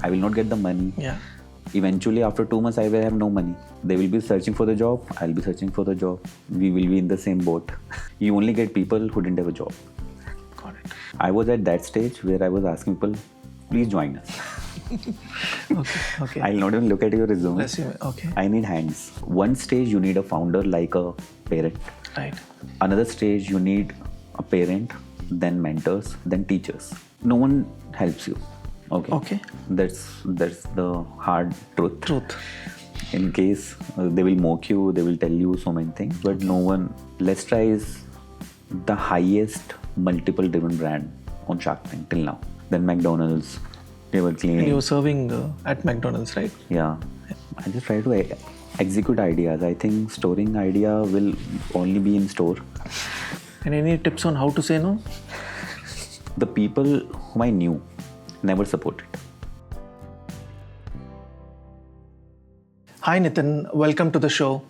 I will not get the money. Yeah. Eventually, after 2 months, I will have no money. They will be searching for the job. I'll be searching for the job. We will be in the same boat. You only get people who didn't have a job. Got it. I was at that stage where I was asking people, please join us. Okay. I'll not even look at your resume. Okay. I need hands. One stage, you need a founder like a parent. Right. Another stage, you need a parent, then mentors, then teachers. No one helps you. Okay. That's the hard truth. In case they will mock you, they will tell you so many things, but no one. Let's Try is the highest multiple driven brand on Shark Tank till now. Then McDonald's, they were cleaning. And you were serving at McDonald's, right? Yeah. I just try to execute ideas. I think storing idea will only be in store. And any tips on how to say no? The people whom I knew never supported. Hi Nitin, welcome to the show.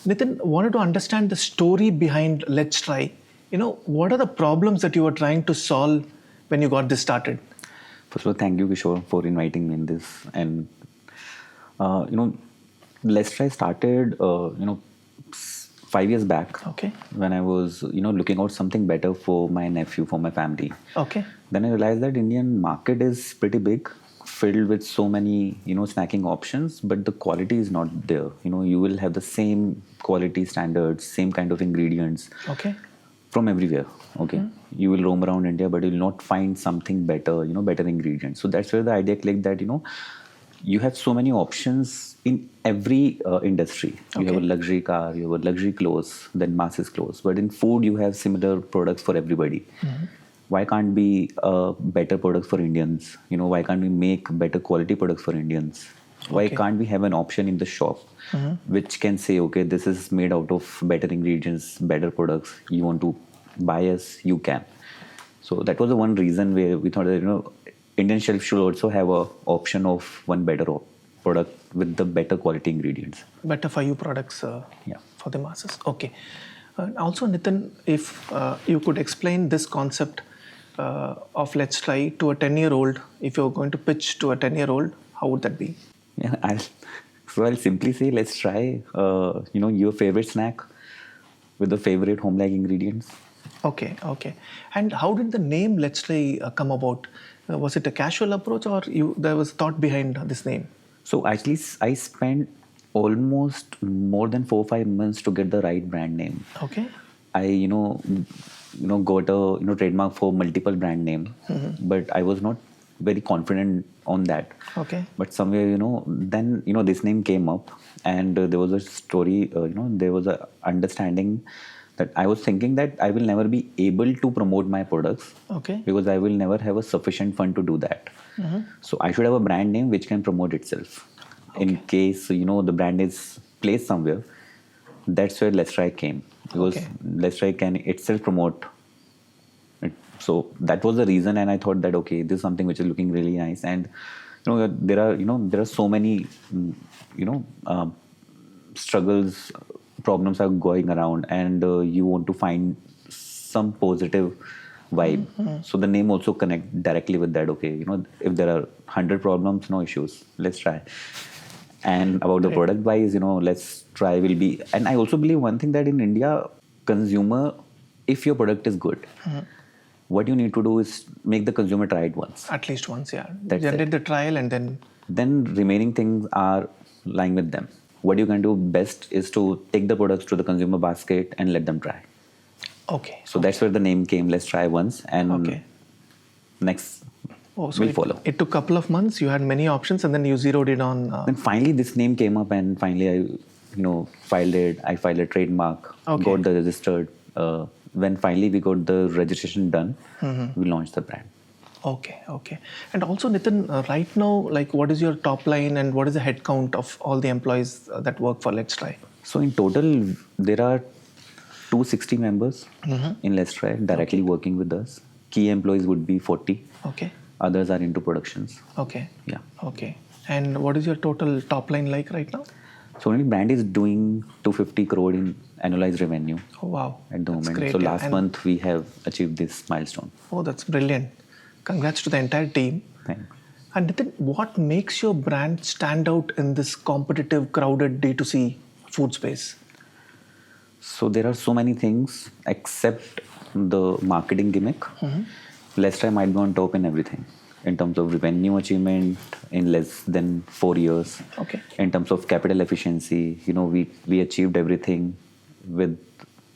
Nitin, wanted to understand the story behind Let's Try. What are the problems that you were trying to solve when you got this started? First of all, thank you, Kishore, for inviting me in this. And, Let's Try started, 5 years back. Okay. When I was, looking out something better for my nephew, for my family. Okay. Then I realized that Indian market is pretty big, filled with so many, snacking options, but the quality is not there. You will have the same quality standards, same kind of ingredients. Okay. From everywhere. Okay. You will roam around India, but you will not find something better, better ingredients. So that's where the idea clicked that, you have so many options in every industry. You have a luxury car, you have a luxury clothes, then masses clothes. But in food, you have similar products for everybody. Why can't be better products for Indians? Why can't we make better quality products for Indians? Why can't we have an option in the shop which can say, okay, this is made out of better ingredients, better products. You want to buy us, you can. So that was the one reason where we thought that, Indian shelf should also have a option of one better product with the better quality ingredients. Better for you products for the masses. Okay. Also, Nitin, if you could explain this concept of Let's Try to a 10-year-old, if you're going to pitch to a 10-year-old, how would that be? Yeah, I'll simply say, let's try, your favorite snack with the favorite home-like ingredients. Okay. And how did the name Let's Try come about? Was it a casual approach or there was thought behind this name? So actually, I spent almost more than 4 or 5 months to get the right brand name. Okay. I, got a, trademark for multiple brand name, but I was not very confident on that. Okay. But somewhere, then, this name came up and there was a story, there was a understanding that I was thinking that I will never be able to promote my products. Okay. Because I will never have a sufficient fund to do that. So I should have a brand name which can promote itself. Okay. In case, the brand is placed somewhere, that's where Let's Try came. Because Let's Try can itself promote it. So that was the reason, and I thought that, okay, this is something which is looking really nice. And, there are so many, struggles, problems are going around, and you want to find some positive vibe. So the name also connect directly with that. Okay, if there are 100 problems, no issues. Let's try. And about the product wise, Let's Try will be. And I also believe one thing, that in India, consumer, if your product is good, what you need to do is make the consumer try it once. At least once, yeah. Generate the trial and then. Then remaining things are lying with them. What you can do best is to take the products to the consumer basket and let them try. Okay. So that's where the name came, Let's Try once, and next will follow. It took a couple of months, you had many options, and then you zeroed in on... Then finally this name came up, and finally I filed it. I filed a trademark, got the registered. When finally we got the registration done, we launched the brand. Okay. And also, Nitin, right now, what is your top line and what is the head count of all the employees that work for Let's Try? So in total, there are 260 members in Let's Try directly working with us. Key employees would be 40. Okay. Others are into productions. Okay. Yeah. Okay. And what is your total top line like right now? So only brand is doing 250 crore in annualized revenue. Oh, wow. At the moment. Great. So last month we have achieved this milestone. Oh, that's brilliant. Congrats to the entire team. Thanks. And Nitin, what makes your brand stand out in this competitive, crowded D2C food space? So there are so many things except the marketing gimmick. Let's try might be on top in everything. In terms of revenue achievement in less than 4 years. Okay. In terms of capital efficiency, we achieved everything with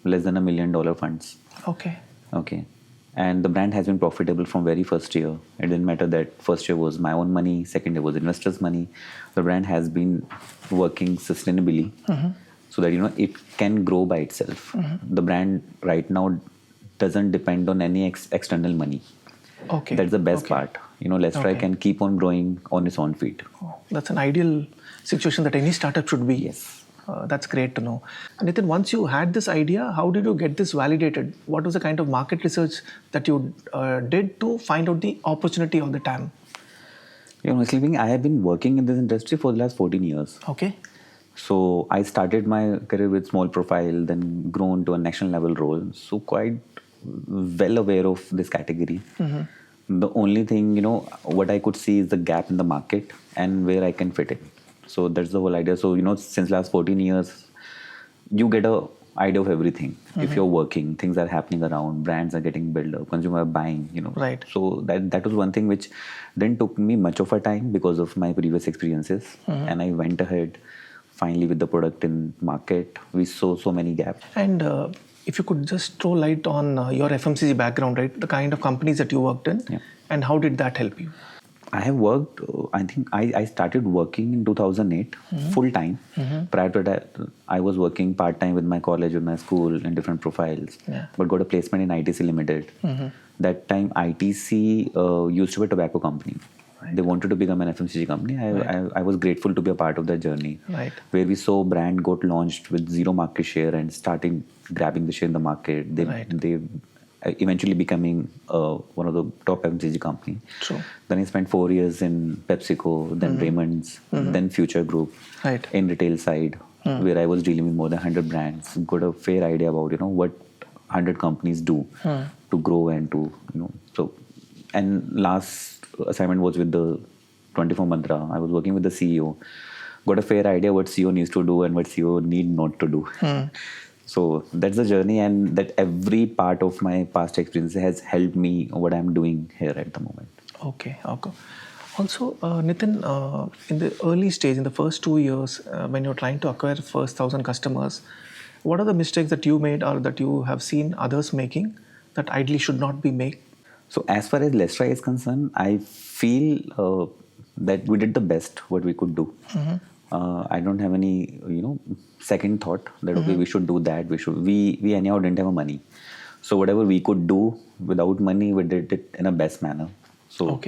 less than $1 million funds. Okay. Okay. And the brand has been profitable from very first year. It didn't matter that first year was my own money, second year was investors' money. The brand has been working sustainably so that it can grow by itself. The brand right now doesn't depend on any external money. Okay. That's the best part. Let's try can keep on growing on its own feet. Oh, that's an ideal situation that any startup should be. Yes. That's great to know. Nitin, once you had this idea, how did you get this validated? What was the kind of market research that you did to find out the opportunity of the TAM? Honestly speaking, I have been working in this industry for the last 14 years. Okay. So I started my career with small profile, then grown to a national level role. So quite well aware of this category. The only thing, what I could see is the gap in the market and where I can fit it. So that's the whole idea. So, since last 14 years, you get a idea of everything. If you're working, things are happening around, brands are getting built up, consumer are buying, Right. So that was one thing which didn't took me much of a time because of my previous experiences. And I went ahead finally with the product in market. We saw so many gaps. And if you could just throw light on your FMCG background, right? The kind of companies that you worked in, and how did that help you? I have worked, I think I started working in 2008 full time. Prior to that, I was working part time with my college, with my school in different profiles, but got a placement in ITC Limited. That time, ITC used to be a tobacco company. They wanted to become an FMCG company. I was grateful to be a part of that journey, where we saw brand got launched with zero market share and starting grabbing the share in the market. They eventually becoming one of the top FMCG company. True. Then I spent 4 years in PepsiCo, then Raymond's, then Future Group in retail side, where I was dealing with more than 100 brands. Got a fair idea about what 100 companies do to grow and to so. And last assignment was with the 24 Mantra. I was working with the CEO. Got a fair idea what CEO needs to do and what CEO need not to do. So that's the journey, and that every part of my past experience has helped me what I'm doing here at the moment. Okay. Also, Nitin, in the early stage, in the first 2 years, when you're trying to acquire first 1,000 customers, what are the mistakes that you made or that you have seen others making that ideally should not be made? So as far as Let's Try is concerned, I feel that we did the best what we could do. I don't have any, second thought that okay, we should do that. We anyhow didn't have money, so whatever we could do without money, we did it in a best manner. So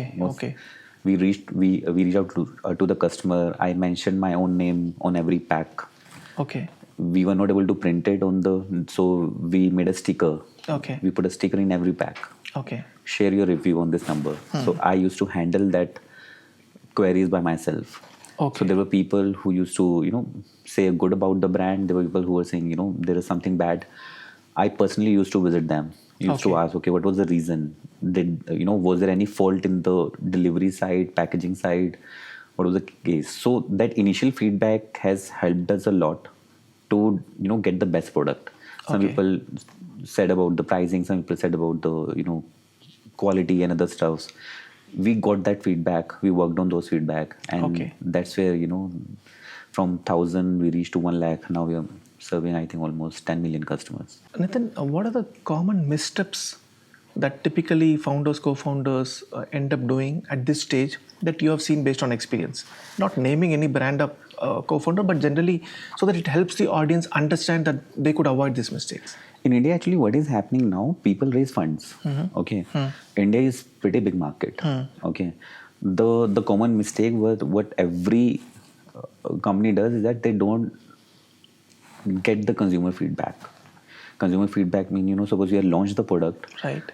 we reached out to the customer. I mentioned my own name on every pack. Okay. We were not able to print it so we made a sticker. Okay. We put a sticker in every pack. Okay. Share your review on this number. So I used to handle that queries by myself. Okay. So there were people who used to, say good about the brand. There were people who were saying, there is something bad. I personally used to visit them. Used to ask, okay, what was the reason? Was there any fault in the delivery side, packaging side? What was the case? So that initial feedback has helped us a lot to, get the best product. Some people said about the pricing. Some people said about the, quality and other stuffs. We got that feedback. We worked on those feedback, and that's where from 1,000 we reached to 1 lakh. Now we are serving, I think, almost 10 million customers. Nitin, what are the common missteps that typically founders, co-founders end up doing at this stage that you have seen based on experience? Not naming any brand up co-founder, but generally so that it helps the audience understand that they could avoid these mistakes. In India, actually, what is happening now? People raise funds. Okay, India is pretty big market. Okay, the common mistake was what every company does is that they don't get the consumer feedback. Consumer feedback means, suppose you have launched the product,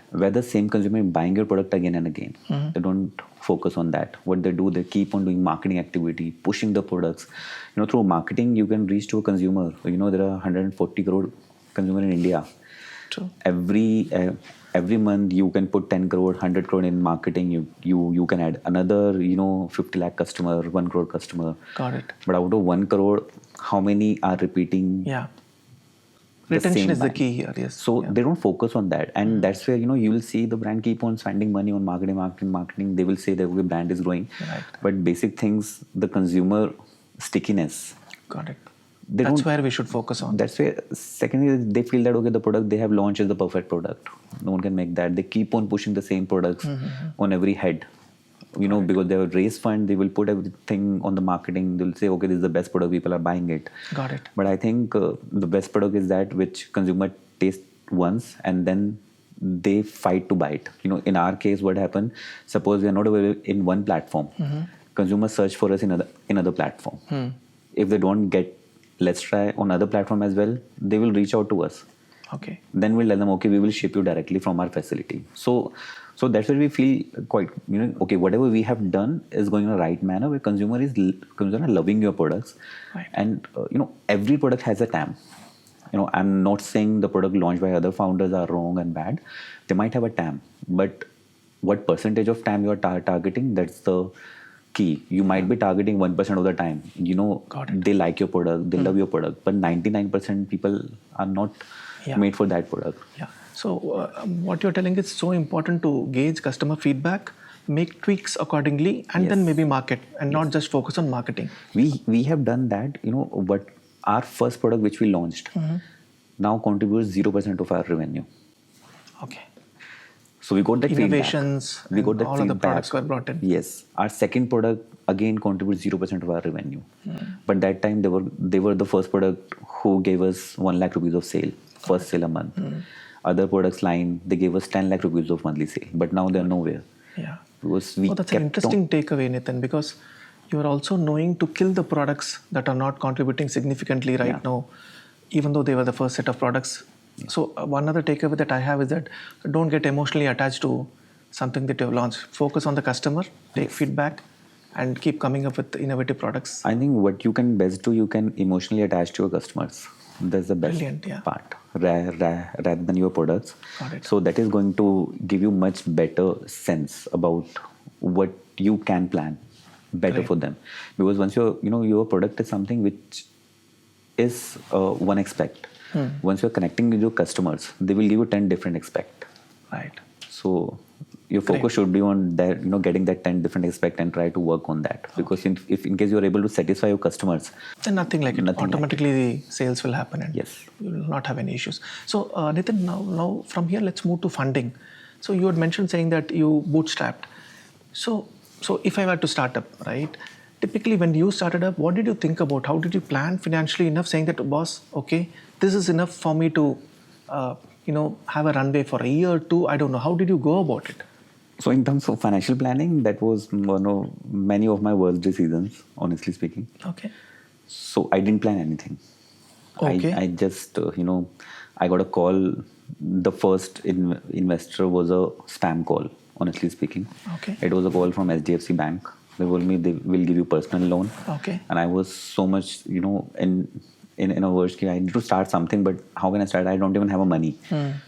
where the same consumer is buying your product again and again. They don't focus on that. What they do, they keep on doing marketing activity, pushing the products. Through marketing, you can reach to a consumer. There are 140 crore consumer in India. True. Every every month you can put 10 crore, 100 crore in marketing. You can add another, 50 lakh customer, 1 crore customer. Got it. But out of 1 crore, how many are repeating? Yeah. The Retention same is the brand? key here, yes. So they don't focus on that, and that's where you will see the brand keep on spending money on marketing. They will say that okay, brand is growing, Right. but basic things, the consumer stickiness. Got it. They That's don't. where we should focus on. That's where. Secondly, they feel that okay, the product they have launched is the perfect product. No one can make that. They keep on pushing the same products on every head. Because they have raised fund, they will put everything on the marketing. They will say, okay, this is the best product. People are buying it. Got it. But I think the best product is that which consumer taste once and then they fight to buy it. In our case, what happened? Suppose we are not available in one platform. Consumers search for us in other platform. If they don't get, let's try on other platform as well. They will reach out to us. Okay. Then we'll tell them, okay, we will ship you directly from our facility. So that's where we feel quite, okay, whatever we have done is going in the right manner where consumers are loving your products. Right. And, every product has a TAM. I'm not saying the product launched by other founders are wrong and bad. They might have a TAM, but what percentage of TAM you are targeting, that's the key. You might be targeting 1% of the time. They like your product, they love your product, but 99% people are not made for that product. Yeah. So what you're telling is so important to gauge customer feedback, make tweaks accordingly, and then maybe market and not just focus on marketing. We have done that. What our first product which we launched now contributes 0% of our revenue. Okay. So we got that innovations. We got that all feedback. of the products were brought in. Yes. Our second product again contributes 0% of our revenue. But that time they were the first product who gave us 1 lakh rupees of sale, first sale a month. Other products line, they gave us 10 lakh rupees of monthly sale. But now they're nowhere. Yeah. Because that's an interesting takeaway, Nitin, because you are also knowing to kill the products that are not contributing significantly right now, even though they were the first set of products. So one other takeaway that I have is that don't get emotionally attached to something that you have launched. Focus on the customer, take feedback, and keep coming up with innovative products. I think what you can best do, you can emotionally attach to your customers. That's the best part, rather than your products. Got it. So that is going to give you much better sense about what you can plan better for them. Because once your product is something which is one aspect. Once you're connecting with your customers, they will give you 10 different aspect. Right. So your focus should be on that, getting that 10 different aspect and try to work on that. Because if in case you're able to satisfy your customers, then nothing like it. Automatically the sales will happen and you will not have any issues. So Nitin, now from here let's move to funding. So you had mentioned saying that you bootstrapped. So if I were to start up, right? Typically when you started up, what did you think about? How did you plan financially enough saying that, boss, okay, this is enough for me to have a runway for a year or two? I don't know. How did you go about it? So in terms of financial planning, that was one of many of my worst decisions, honestly speaking. Okay. So I didn't plan anything. Okay. I just, I got a call. The first investor was a spam call, honestly speaking. Okay. It was a call from HDFC Bank. They told me they will give you personal loan. Okay. And I was so much, in a worst case, I need to start something, but how can I start? I don't even have a money.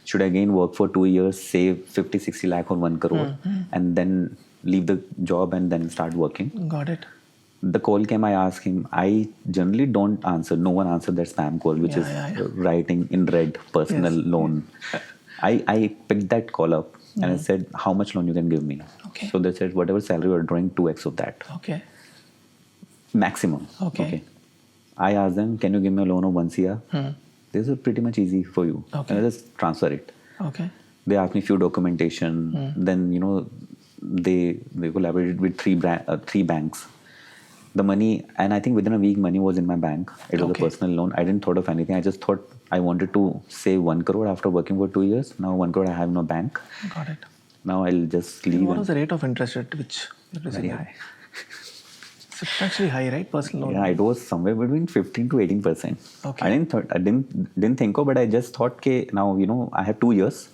Should I again work for 2 years, save 50-60 lakh or 1 crore, and then leave the job and then start working? Got it. The call came, I asked him. I generally don't answer. No one answered that spam call, which is writing in red, personal loan. I picked that call up and I said, how much loan you can give me? Okay. So they said, whatever salary you're drawing, 2x of that. Okay. Maximum. Okay. I asked them, can you give me a loan of 1 CR? This is pretty much easy for you. Okay. And I just transfer it. Okay. They asked me few documentation. Then, they collaborated with three banks. The money, and I think within a week, money was in my bank. It was a personal loan. I didn't thought of anything. I just thought I wanted to save 1 crore after working for 2 years. Now 1 crore I have no bank. Got it. Now I'll just leave. What was the rate of interest at which you're Very high. Substantially high, right? Personal loan. Yeah, it was somewhere between 15 to 18%. Okay. I didn't think of, but I just thought, okay, now I have 2 years.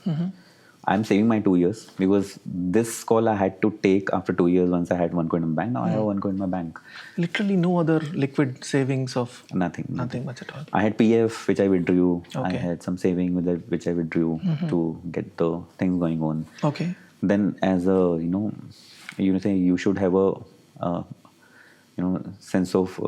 I'm saving my 2 years because this call I had to take after 2 years once I had 1 crore in my bank. Now I have 1 crore in my bank. Literally no other liquid savings of Nothing much at all. I had PF which I withdrew. I Okay. had some saving which I withdrew to get the things going on. Okay. Then as a say you should have a sense of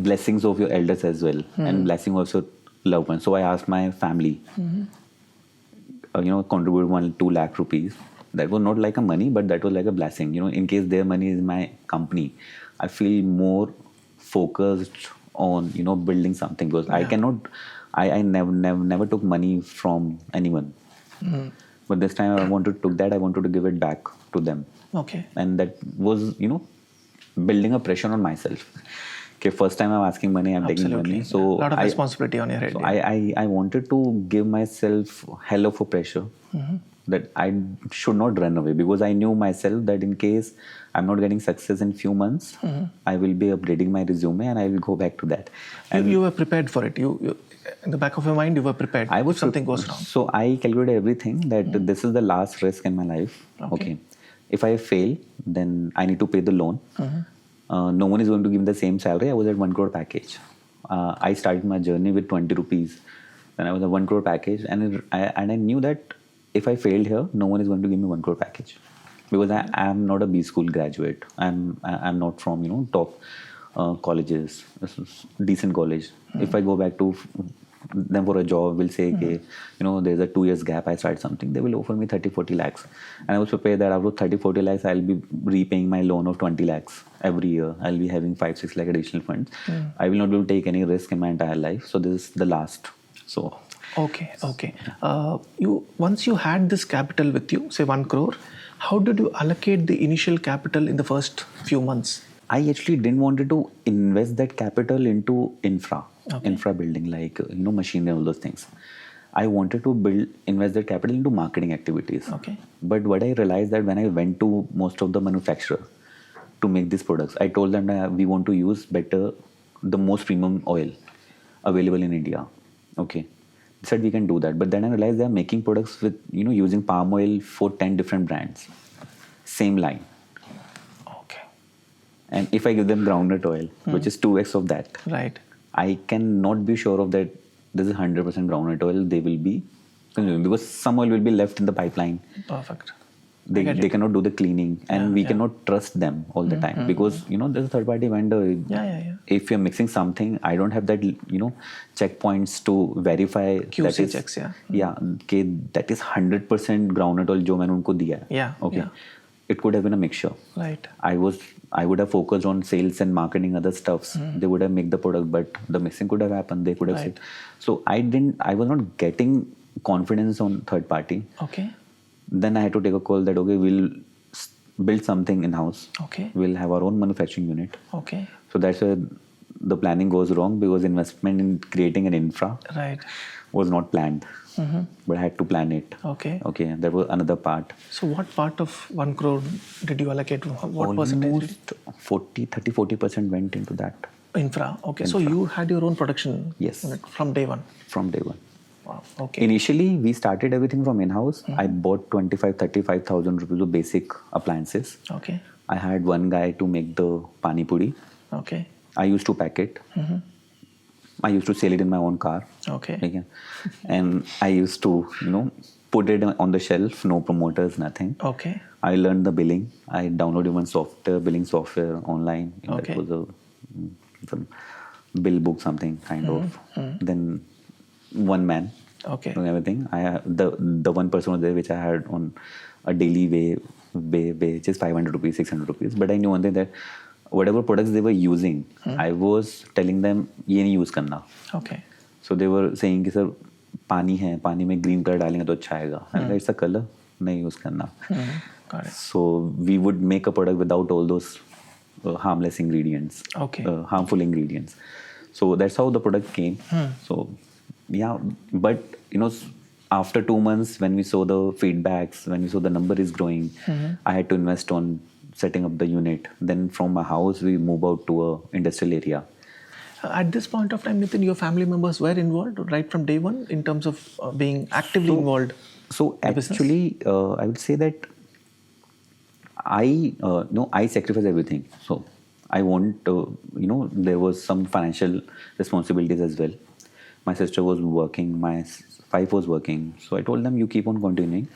blessings of your elders as well, and blessing of your loved ones. So I asked my family, contribute 1-2 lakh rupees. That was not like a money, but that was like a blessing. In case their money is my company, I feel more focused on building something, because I cannot. I never took money from anyone. But this time I wanted to give it back to them. Okay. And that was, building a pressure on myself. Okay, first time I'm asking money, I'm taking money. So a lot of responsibility on your head. So I wanted to give myself hell of a pressure that I should not run away, because I knew myself that in case I'm not getting success in few months, I will be upgrading my resume and I will go back to that. And you were prepared for it. You in the back of your mind, you were prepared. If something goes wrong. So I calculated everything that this is the last risk in my life. Okay. If I fail, then I need to pay the loan. No one is going to give me the same salary. I was at 1 crore package. I started my journey with 20 rupees. Then I was a 1 crore package, and I knew that if I failed here, no one is going to give me 1 crore package, because I am not a B school graduate. I'm not from top colleges, decent college. If I go back to them for a job, will say, okay, there's a 2 years gap, I start something, they will offer me 30-40 lakhs. And I was prepared that out of 30-40 lakhs, I'll be repaying my loan of 20 lakhs every year. I'll be having 5-6 lakh additional funds. I will not be able to take any risk in my entire life. So this is the last. So. Okay. Once you had this capital with you, say 1 crore, how did you allocate the initial capital in the first few months? I actually didn't want to invest that capital into infra building, like machinery and all those things. I wanted to invest that capital into marketing activities. Okay. But what I realized that when I went to most of the manufacturers to make these products, I told them that we want to use the most premium oil available in India. Okay. They said we can do that, but then I realized they are making products with using palm oil for 10 different brands, same line. And if I give them groundnut oil, which is 2x of that, right, I cannot be sure of that this is 100% groundnut oil they will be consuming, because some oil will be left in the pipeline. Perfect. They cannot do the cleaning, and we cannot trust them all the time, because there's a third party vendor. Yeah. If you're mixing something, I don't have that checkpoints to verify QC that is, checks. Okay, that is 100% groundnut oil जो मैंने उनको दिया है. Yeah. Okay. Yeah. It could have been a mixture. Right. I would have focused on sales and marketing, other stuffs. They would have made the product, but the mixing could have happened. They could have said. So I was not getting confidence on third party. Okay. Then I had to take a call that, okay, we'll build something in-house. Okay. We'll have our own manufacturing unit. Okay. So that's where the planning goes wrong, because investment in creating an infra was not planned. But I had to plan it. Okay. That was another part. So what part of 1 crore did you allocate? What percentage? Almost 30-40% went into that. Infra. Okay. So you had your own production unit from day one? From day one. Wow. Okay. Initially, we started everything from in-house. I bought 35,000 rupees of basic appliances. Okay. I had one guy to make the pani puri. Okay. I used to pack it. I used to sell it in my own car. Okay. And I used to, put it on the shelf, no promoters, nothing. Okay. I learned the billing. I downloaded one billing software online. That was some bill book, something kind of. Then one man. Okay. Doing everything. The one person was there which I had on a daily which is 500 rupees, 600 rupees. But I knew one thing, that whatever products they were using, I was telling them, ये नहीं use करना. Okay. So they were saying कि sir पानी है, पानी में green color डालेंगे तो अच्छा आएगा. It's a color, नहीं use करना. Got it. So we would make a product without all those harmless ingredients, harmful ingredients. So that's how the product came. So but after 2 months, when we saw the feedbacks, when we saw the number is growing, I had to invest on setting up the unit. Then from my house, we move out to a industrial area. At this point of time, Nitin, your family members were involved right from day one in terms of being actively involved. So in the business? actually, I would say that I sacrifice everything. So I want, there was some financial responsibilities as well. My sister was working, my wife was working. So I told them, you keep on continuing.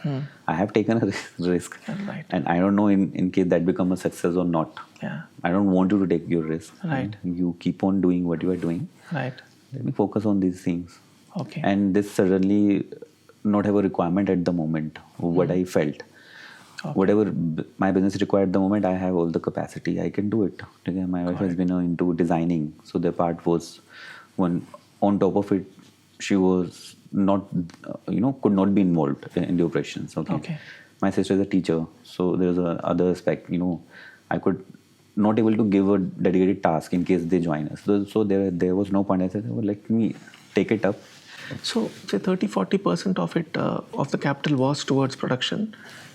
I have taken a risk. Right. And I don't know in case that become a success or not. Yeah. I don't want you to take your risk. Right. You keep on doing what you are doing. Right. Let me focus on these things. Okay. And this certainly not have a requirement at the moment, what I felt. Okay. Whatever my business required at the moment, I have all the capacity. I can do it. Okay, my wife has been into designing. So the part was one on top of it, she was not, could not be involved in the operations. Okay. My sister is a teacher. So there's a other aspect, I could not able to give a dedicated task in case they join us. So there was no point. I said, well, let me take it up. So say 30-40% of it, of the capital was towards production.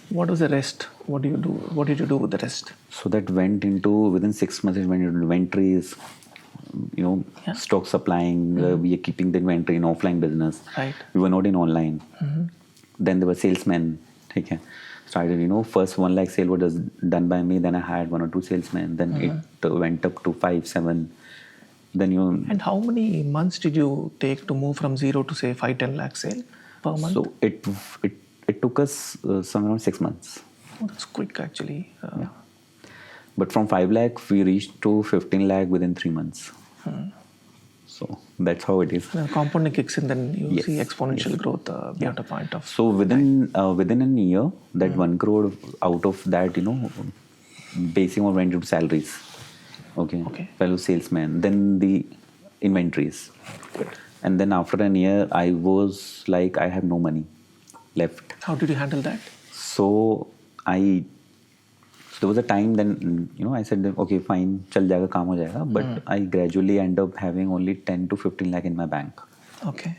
What was the rest? What do you do? What did you do with the rest? So that went into, within 6 months, it went into inventories, stock supplying. We are keeping the inventory in offline business. Right. We were not in online. Then there were salesmen. Okay. Started, first 1 lakh sale was done by me. Then I hired 1 or 2 salesmen. Then it went up to 5, 7. Then And how many months did you take to move from 0 to say 5-10 lakh sale per month? So it took us somewhere around 6 months. Oh, that's quick actually. Yeah. But from 5 lakh, we reached to 15 lakh within 3 months. So that's how it is. When compounding kicks in, then you Yes, see exponential yes. growth beyond a point of. So within a year, that 1 crore out of that, basic amount went into salaries. Okay. Fellow salesmen, then the inventories. Good. And then after a year, I was like, I have no money left. How did you handle that? So there was a time then, I said, okay, fine, chal jayega, kaam ho jayega. But I gradually end up having only 10 to 15 lakh in my bank. Okay.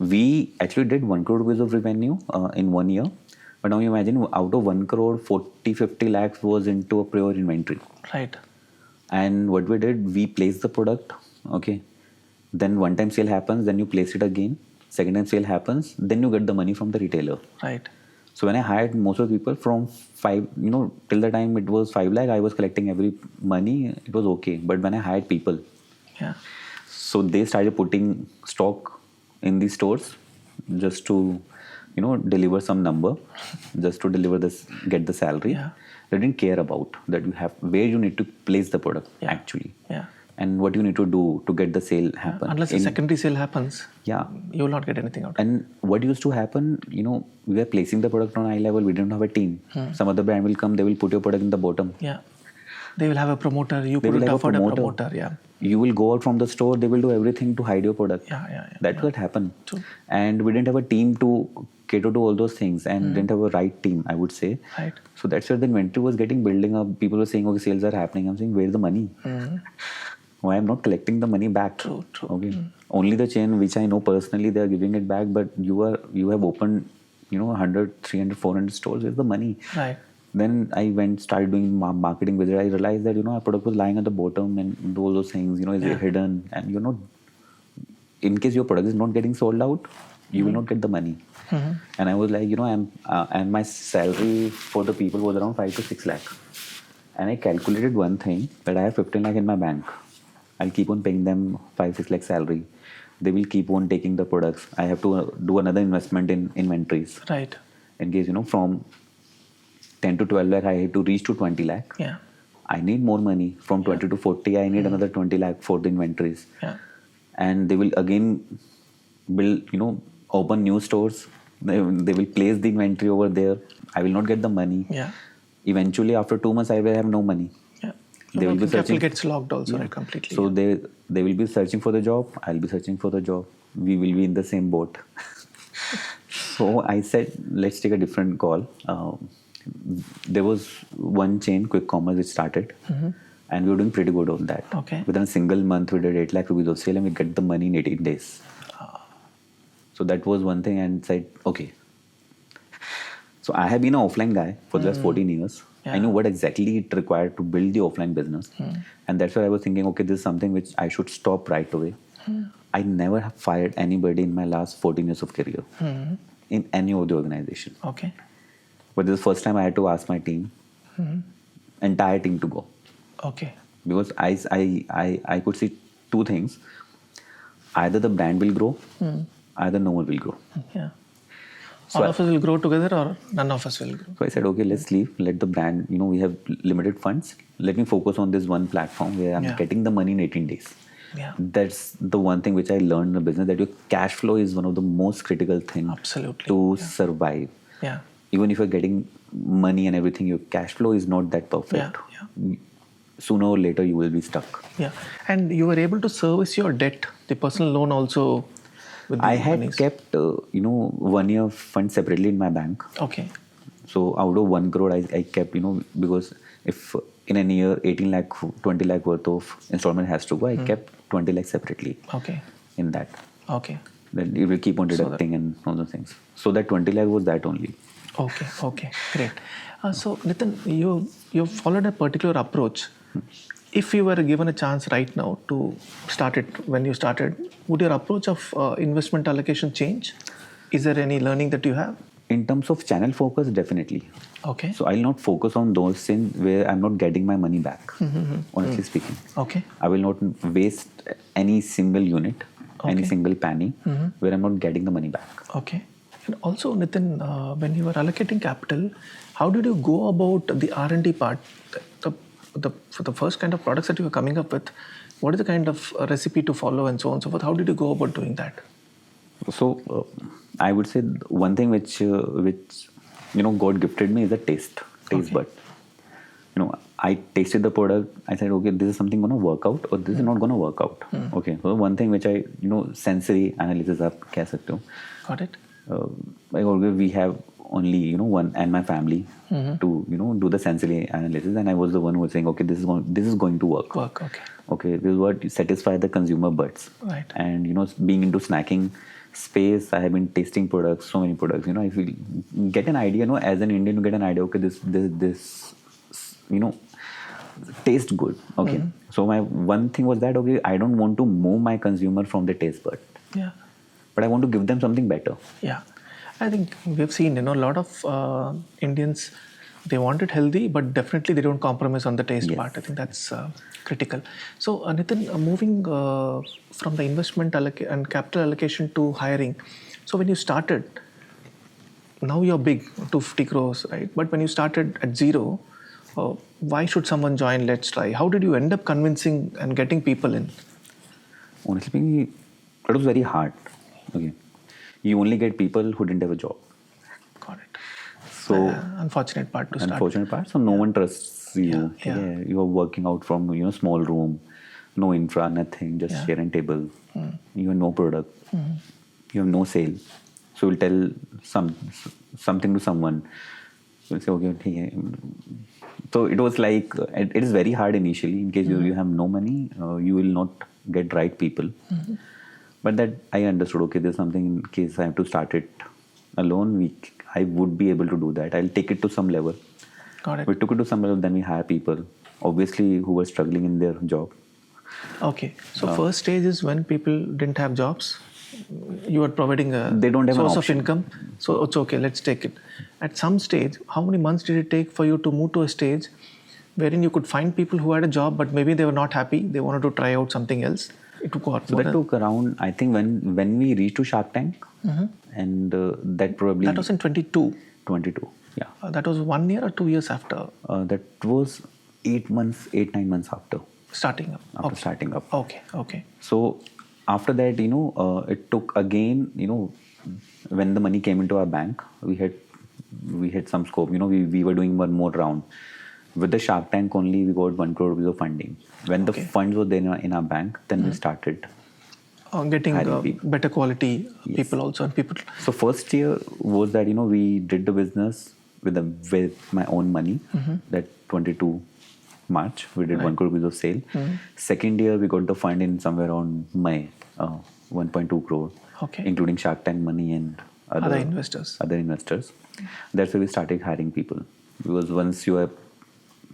We actually did 1 crore rupees of revenue in 1 year. But now you imagine, out of 1 crore, 40-50 lakhs was into a prior inventory. Right. And what we did, we placed the product. Okay. Then one time sale happens, then you place it again. Second time sale happens, then you get the money from the retailer. Right. So when I hired most of the people from 5, till the time it was 5 lakh, I was collecting every money. It was okay. But when I hired people, so they started putting stock in the stores just to, deliver some number, just to deliver this, get the salary. Yeah. They didn't care about that you have, where you need to place the product actually. Yeah. And what you need to do to get the sale happen. Unless the secondary sale happens, you will not get anything out of it. And what used to happen, we were placing the product on eye level, we didn't have a team. Some other brand will come, they will put your product in the bottom. Yeah. They will have a promoter, you couldn't afford a promoter. Yeah. You will go out from the store, they will do everything to hide your product. That's what happened. True. And we didn't have a team to cater to all those things and didn't have a right team, I would say. Right. So that's where the inventory was getting building up. People were saying, okay, sales are happening. I'm saying, where's the money? Why I'm not collecting the money back? True. Okay. Only the chain which I know personally, they are giving it back, but you have opened, 100, 300, 400 stores. Where's the money? Right. Then I started doing marketing with it. I realized that, our product was lying at the bottom and all those things, is hidden. And you're not, in case your product is not getting sold out, you will not get the money. And I was like, and my salary for the people was around 5 to 6 lakh. And I calculated one thing, that I have 15 lakh in my bank. I'll keep on paying them 5-6 lakh salary. They will keep on taking the products. I have to do another investment in inventories. Right. In case, from 10 to 12 lakh, I have to reach to 20 lakh. Yeah. I need more money. From 20 to 40, I need another 20 lakh for the inventories. Yeah. And they will again build, open new stores. They will place the inventory over there. I will not get the money. Yeah. Eventually, after 2 months, I will have no money. Yeah. They will be searching. Capital gets locked also, right, completely. So they will be searching for the job. I'll be searching for the job. We will be in the same boat. So I said, let's take a different call. There was one chain, quick commerce, which started. And we were doing pretty good on that. Okay. Within a single month, we did 8 lakh rupees of sale and we get the money in 18 days. So that was one thing and said, okay. So I have been an offline guy for the last 14 years. Yeah. I know what exactly it required to build the offline business. And that's why I was thinking, okay, this is something which I should stop right away. I never have fired anybody in my last 14 years of career in any of the organization. Okay. But this is the first time I had to ask my team, entire team to go. Okay. Because I could see two things. Either the brand will grow, either no one will grow. Yeah. So All of us will grow together or none of us will grow. So I said, okay, let's leave. Let the brand, we have limited funds. Let me focus on this one platform where I'm getting the money in 18 days. Yeah. That's the one thing which I learned in the business, that your cash flow is one of the most critical things to survive. Yeah. Even if you're getting money and everything, your cash flow is not that perfect. Yeah. Sooner or later, you will be stuck. Yeah. And you were able to service your debt, the personal loan also. With the I had monies. kept, 1 year fund separately in my bank. Okay. So out of 1 crore, I kept, because if in a year 18 lakh, 20 lakh worth of installment has to go, I kept 20 lakh separately. Okay. In that. Okay. Then it will keep on deducting and all those things. So that 20 lakh was that only. Okay. Okay. Great. So Nitin, you followed a particular approach. If you were given a chance right now to start it when you started, would your approach of investment allocation change? Is there any learning that you have? In terms of channel focus, definitely. Okay. So I'll not focus on those things where I'm not getting my money back, honestly speaking. Okay. I will not waste any single unit, any single penny where I'm not getting the money back. Okay. And also, Nitin, when you were allocating capital, how did you go about the R&D part? For the first kind of products that you were coming up with, what is the kind of recipe to follow and so on and so forth? How did you go about doing that? So I would say one thing which God gifted me is the taste bud. I tasted the product. I said, okay, this is something going to work out or this is not going to work out. Okay. So one thing which I sensory analysis आप कह सकते हो. Got it. Like always we have only one and my family to do the sensory analysis, and I was the one who was saying, okay, this is going to work. Okay, this is what satisfy the consumer buds. Right. And being into snacking space, I have been tasting products, so many products. I feel get an idea. As an Indian, you get an idea. Okay, this taste good. Okay, so my one thing was that, okay, I don't want to move my consumer from the taste bud. Yeah. But I want to give them something better. Yeah. I think we've seen, a lot of Indians, they want it healthy, but definitely they don't compromise on the taste part. I think that's critical. So, Nitin, moving from the investment and capital allocation to hiring. So, when you started, now you're big, 250 crores, right? But when you started at zero, why should someone join Let's Try? How did you end up convincing and getting people in? Honestly, it was very hard. Okay. You only get people who didn't have a job. Got it. So unfortunate part to start. Unfortunate part. So no one trusts you. Yeah. You are working out from small room, no infra, nothing, just chair and table. You have no product. You have no sale. So you'll tell something to someone. You'll say, okay. So it was like it is very hard initially. In case you have no money, you will not get right people. But that I understood, okay, there's something in case I have to start it alone, I would be able to do that. I'll take it to some level. Got it. We took it to some level, then we hire people, obviously, who were struggling in their job. Okay. So first stage is when people didn't have jobs. You are providing they don't have source an of income. So it's okay, let's take it. At some stage, how many months did it take for you to move to a stage wherein you could find people who had a job, but maybe they were not happy, they wanted to try out something else? It took what? So that took around, I think when we reached to Shark Tank, and that probably... That was in 22. 22, yeah. That was 1 year or 2 years after? That was 9 months after. Starting up. After starting up. Okay. So after that, it took again, when the money came into our bank, we had some scope. We were doing one more round. With the Shark Tank only, we got 1 crore rupees of funding. When the funds were there in our bank, then we started getting better quality people also. And people. So first year was that, we did the business with my own money. That 22 March, we did 1 crore rupees of sale. Second year, we got the fund in somewhere around May, 1.2 crore, including Shark Tank money and other investors. That's why we started hiring people. Because once you are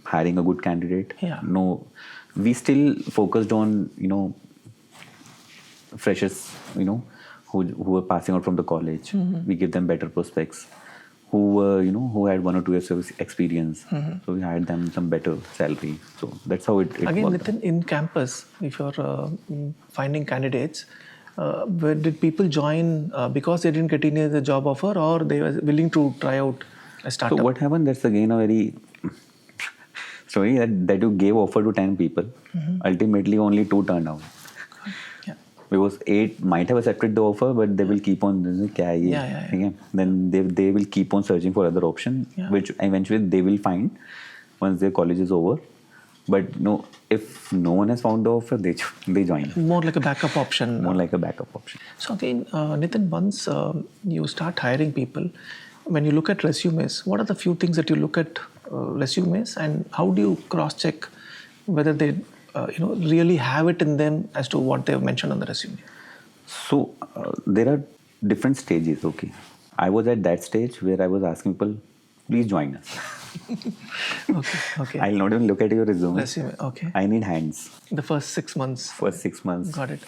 hiring a good candidate, we still focused on, freshers, who are passing out from the college. We give them better prospects. Who had 1 or 2 years of experience. So we hired them some better salary. So that's how it Again, worked. Nitin, in campus, if you're finding candidates, where did people join because they didn't get any other job offer, or they were willing to try out a startup? So what happened, that's again a very story that you gave offer to 10 people. Ultimately, only 2 turned out. Because 8 might have accepted the offer, but they will keep on then they will keep on searching for other option, which eventually they will find once their college is over. But if no one has found the offer, they join. More like a backup option. So again, Nitin, once you start hiring people, when you look at resumes, what are the few things that you look at resumes, and how do you cross-check whether they really have it in them as to what they've mentioned on the resume? So there are different stages. Okay, I was at that stage where I was asking people, please join us. Okay. I'll not even look at your resume. Okay. I need hands. The first 6 months. Got it.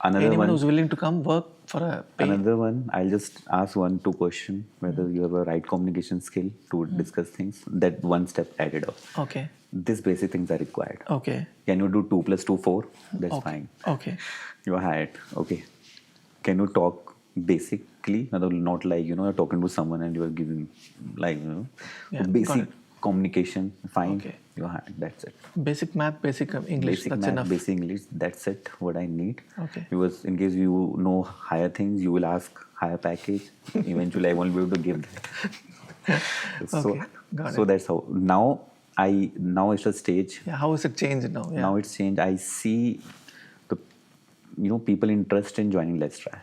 Anyone who's willing to come work for a pay. Another one, I'll just ask 1-2 questions whether you have a right communication skill to discuss things. That one step added up. Okay. These basic things are required. Okay. Can you do 2 + 2 4? That's fine. Okay. You are hired. Okay. Can you talk basically? Not like you're talking to someone and you are giving basic communication. Fine. Okay. You are hired. That's it. Basic math, basic English. That's enough. Basic English. That's it. What I need. Okay. Because in case you know higher things, you will ask higher package. Eventually, I won't be able to give that. So that's how. Now it's a stage. Yeah, how is it changed now? Yeah. Now it's changed. I see the people interest in joining Let's Try.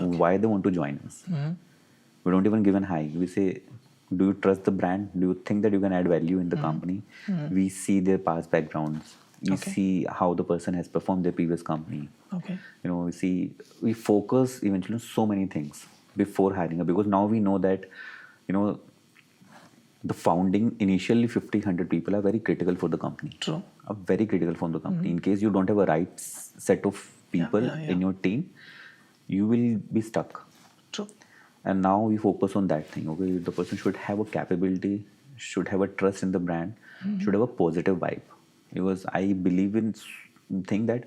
Okay. Why they want to join us. We don't even give an hi. We say, do you trust the brand? Do you think that you can add value in the company? We see their past backgrounds. We see how the person has performed their previous company. Okay. We focus eventually on so many things before hiring, because now we know that the founding initially 50-100 people are very critical for the company. True. Are very critical for the company. In case you don't have a right set of people in your team, you will be stuck. True. And now we focus on that thing. Okay, the person should have a capability, should have a trust in the brand, should have a positive vibe. Because I believe in thing that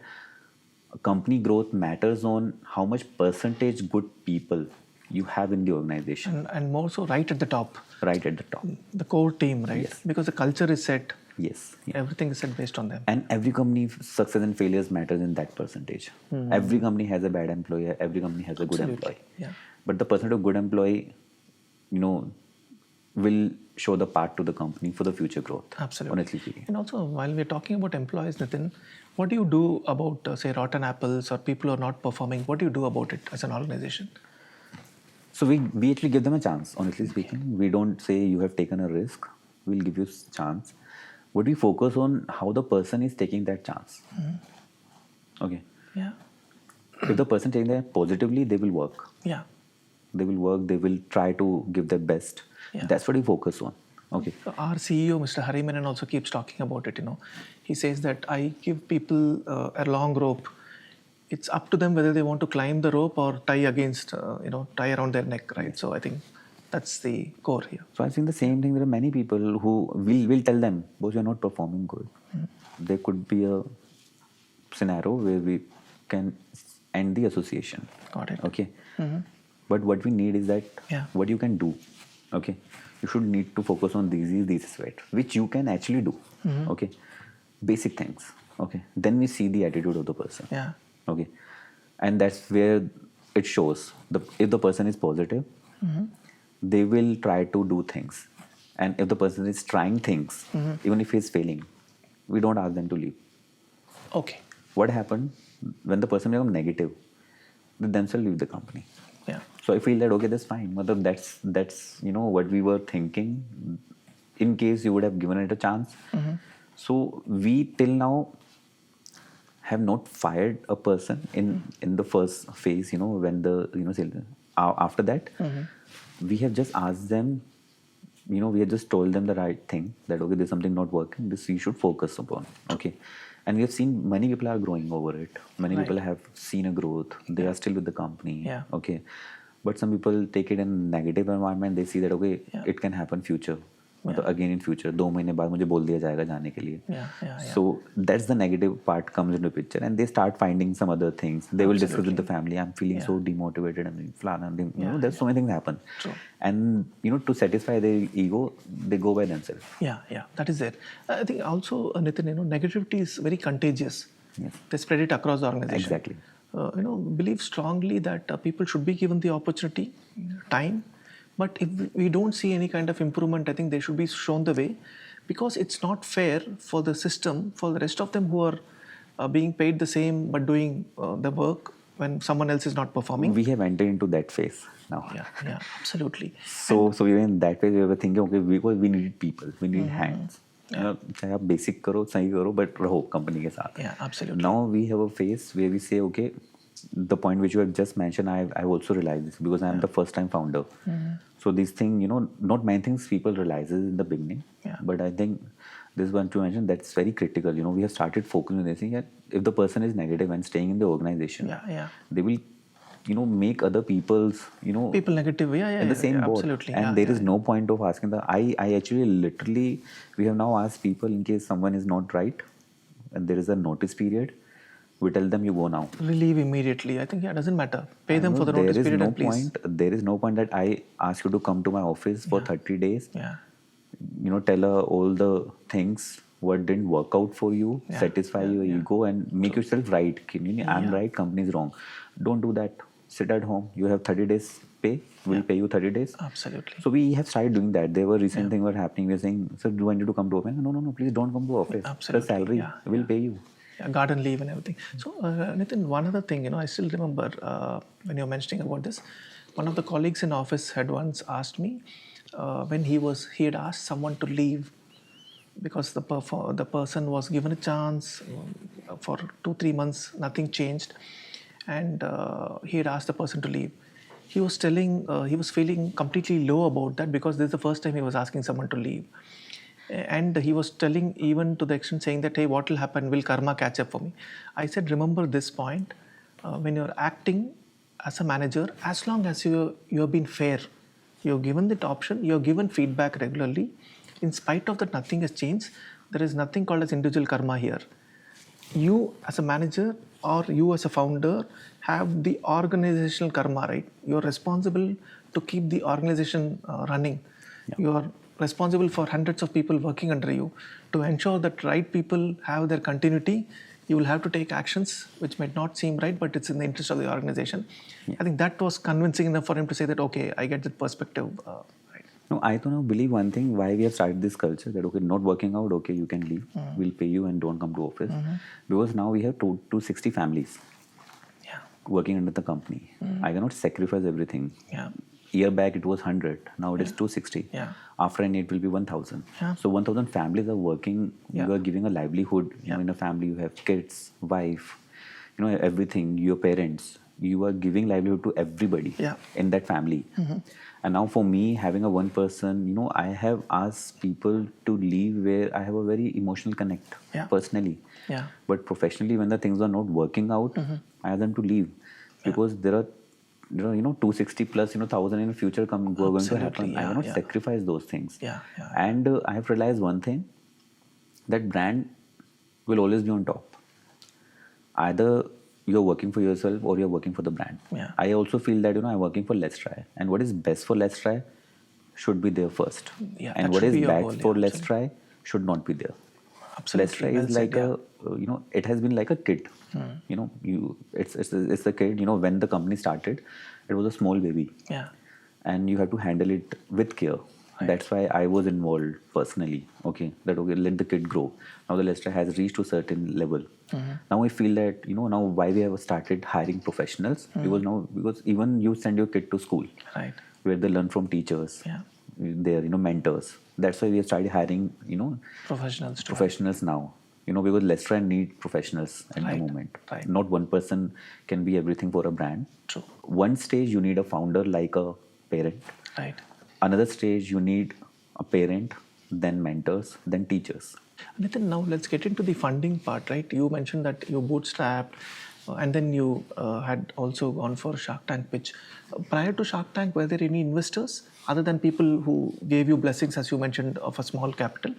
company growth matters on how much percentage good people you have in the organization. And more so right at the top. Right at the top. The core team, right? Yes. Because the culture is set. Yes. Everything is set based on them. And every company success and failures matters in that percentage. Every company has a bad employee. Every company has a good employee. Yeah. But the percentage of good employee, will show the path to the company for the future growth. Absolutely. Honestly speaking. And also, while we're talking about employees, Nitin, what do you do about, say, rotten apples or people who are not performing? What do you do about it as an organization? So we actually give them a chance, honestly speaking. We don't say you have taken a risk. We'll give you a chance. But we focus on how the person is taking that chance. Okay. Yeah. If the person taking that positively, they will work. Yeah. They will work. They will try to give their best. Yeah. That's what we focus on. Okay. Our CEO, Mr. Harimanan, also keeps talking about it. He says that I give people a long rope. It's up to them whether they want to climb the rope or tie against, tie around their neck, right? So I think that's the core here. So I think the same thing. There are many people who will tell them, boss, you're not performing good. There could be a scenario where we can end the association. Got it. Okay. But what we need is that what you can do. Okay. You should need to focus on these aspects, which you can actually do. Okay. Basic things. Okay. Then we see the attitude of the person. Yeah. Okay. And that's where it shows. If the person is positive, they will try to do things. And if the person is trying things, even if he's failing, we don't ask them to leave. Okay. What happened when the person becomes negative? They themselves leave the company. Yeah. So I feel that okay, that's fine. That's what we were thinking. In case you would have given it a chance. So we till now have not fired a person in the first phase. When the after that, we have just asked them, we have just told them the right thing, that okay, there's something not working, this you should focus upon. Okay. And we have seen many people are growing over it. Many people have seen a growth. They are still with the company. Yeah. Okay. But some people take it in a negative environment. They see that, okay, it can happen future. Again in future, 2 महीने बाद मुझे बोल दिया जाएगा जाने के लिए. So that's the negative part comes into picture, and they start finding some other things. They will discuss with the family. I'm feeling so demotivated, and there's so many things happen. True. And to satisfy their ego, they go by themselves. Yeah, that is it. I think also, Nitin, negativity is very contagious. Yes. They spread it across the organization. Exactly. Believe strongly that people should be given the opportunity, time. But if we don't see any kind of improvement, I think they should be shown the way, because it's not fair for the system, for the rest of them who are being paid the same but doing the work when someone else is not performing. We have entered into that phase now. Yeah, absolutely. So we were in that phase. We were thinking, okay, because we needed people, we need hands. चाहे आप basic करो, सही करो, but रहो company के साथ. Yeah, absolutely. Now we have a phase where we say, okay, the point which you have just mentioned, I've also realized this because I'm the first time founder. So these things, not many things people realizes in the beginning. But I think this one to mention, that's very critical. We have started focusing on this thing that if the person is negative and staying in the organization, they will, make other people's, people negative, in the same boat. Absolutely. And there is no point of asking I actually literally, we have now asked people in case someone is not right and there is a notice period, we tell them you go now. Relieve immediately. I think, doesn't matter. Pay them for the notice period and please. There is no point that I ask you to come to my office for 30 days. Tell her all the things what didn't work out for you, satisfy your ego and make yourself right. I'm right, company is wrong. Don't do that. Sit at home. You have 30 days pay. We'll pay you 30 days. Absolutely. So we have started doing that. There were recent things were happening. We were saying, sir, do I need to come to office? No, please don't come to office. Absolutely. The salary will pay you. Garden leave and everything. So, Nitin, one other thing, I still remember when you're mentioning about this, one of the colleagues in office had once asked me when he had asked someone to leave because the person was given a chance for 2-3 months, nothing changed, and he had asked the person to leave. He was telling he was feeling completely low about that because this is the first time he was asking someone to leave. And he was telling even to the extent saying that, hey, what will happen? Will karma catch up for me? I said, remember this point. When you're acting as a manager, as long as you have been fair, you're given that option, you're given feedback regularly, in spite of that nothing has changed, there is nothing called as individual karma here. You as a manager or you as a founder have the organizational karma, right? You're responsible to keep the organization running. You are responsible for hundreds of people working under you. To ensure that right people have their continuity, you will have to take actions which might not seem right, but it's in the interest of the organization. I think that was convincing enough for him to say that, okay, I get the perspective. Right. No, I don't know, believe one thing, why we have started this culture that, okay, not working out, okay, you can leave. We'll pay you and don't come to office. Because now we have 260 families working under the company. I cannot sacrifice everything. Year back it was 100, now it is 260. After an it will be 1000. So 1000 families are working. You are giving a livelihood. In a family you have kids, wife, everything, your parents. You are giving livelihood to everybody in that family. And now for me, having a one person, I have asked people to leave where I have a very emotional connect personally. But professionally, when the things are not working out, I ask them to leave because there are 260 plus 1000 in the future going to happen. I cannot sacrifice those things. And I have realized one thing, that brand will always be on top. Either you're working for yourself or you're working for the brand. I also feel that I'm working for Let's Try, and what is best for Let's Try should be there first, and what is bad for Let's Try should not be there. Let's Try is like it has been like a kid. It's a kid. When the company started, it was a small baby, and you have to handle it with care. That's why I was involved personally. Let the kid grow. Now the Let's Try has reached to a certain level. Now I feel that now why we have started hiring professionals, because even you send your kid to school, where they learn from teachers, their mentors. That's why we have started hiring professionals now. because Let's Try need professionals at the moment. Right. Not one person can be everything for a brand. True. One stage you need a founder like a parent. Right. Another stage you need a parent, then mentors, then teachers. Nitin, now let's get into the funding part, right? You mentioned that you bootstrapped and then you had also gone for Shark Tank pitch. Prior to Shark Tank, were there any investors other than people who gave you blessings, as you mentioned, of a small capital?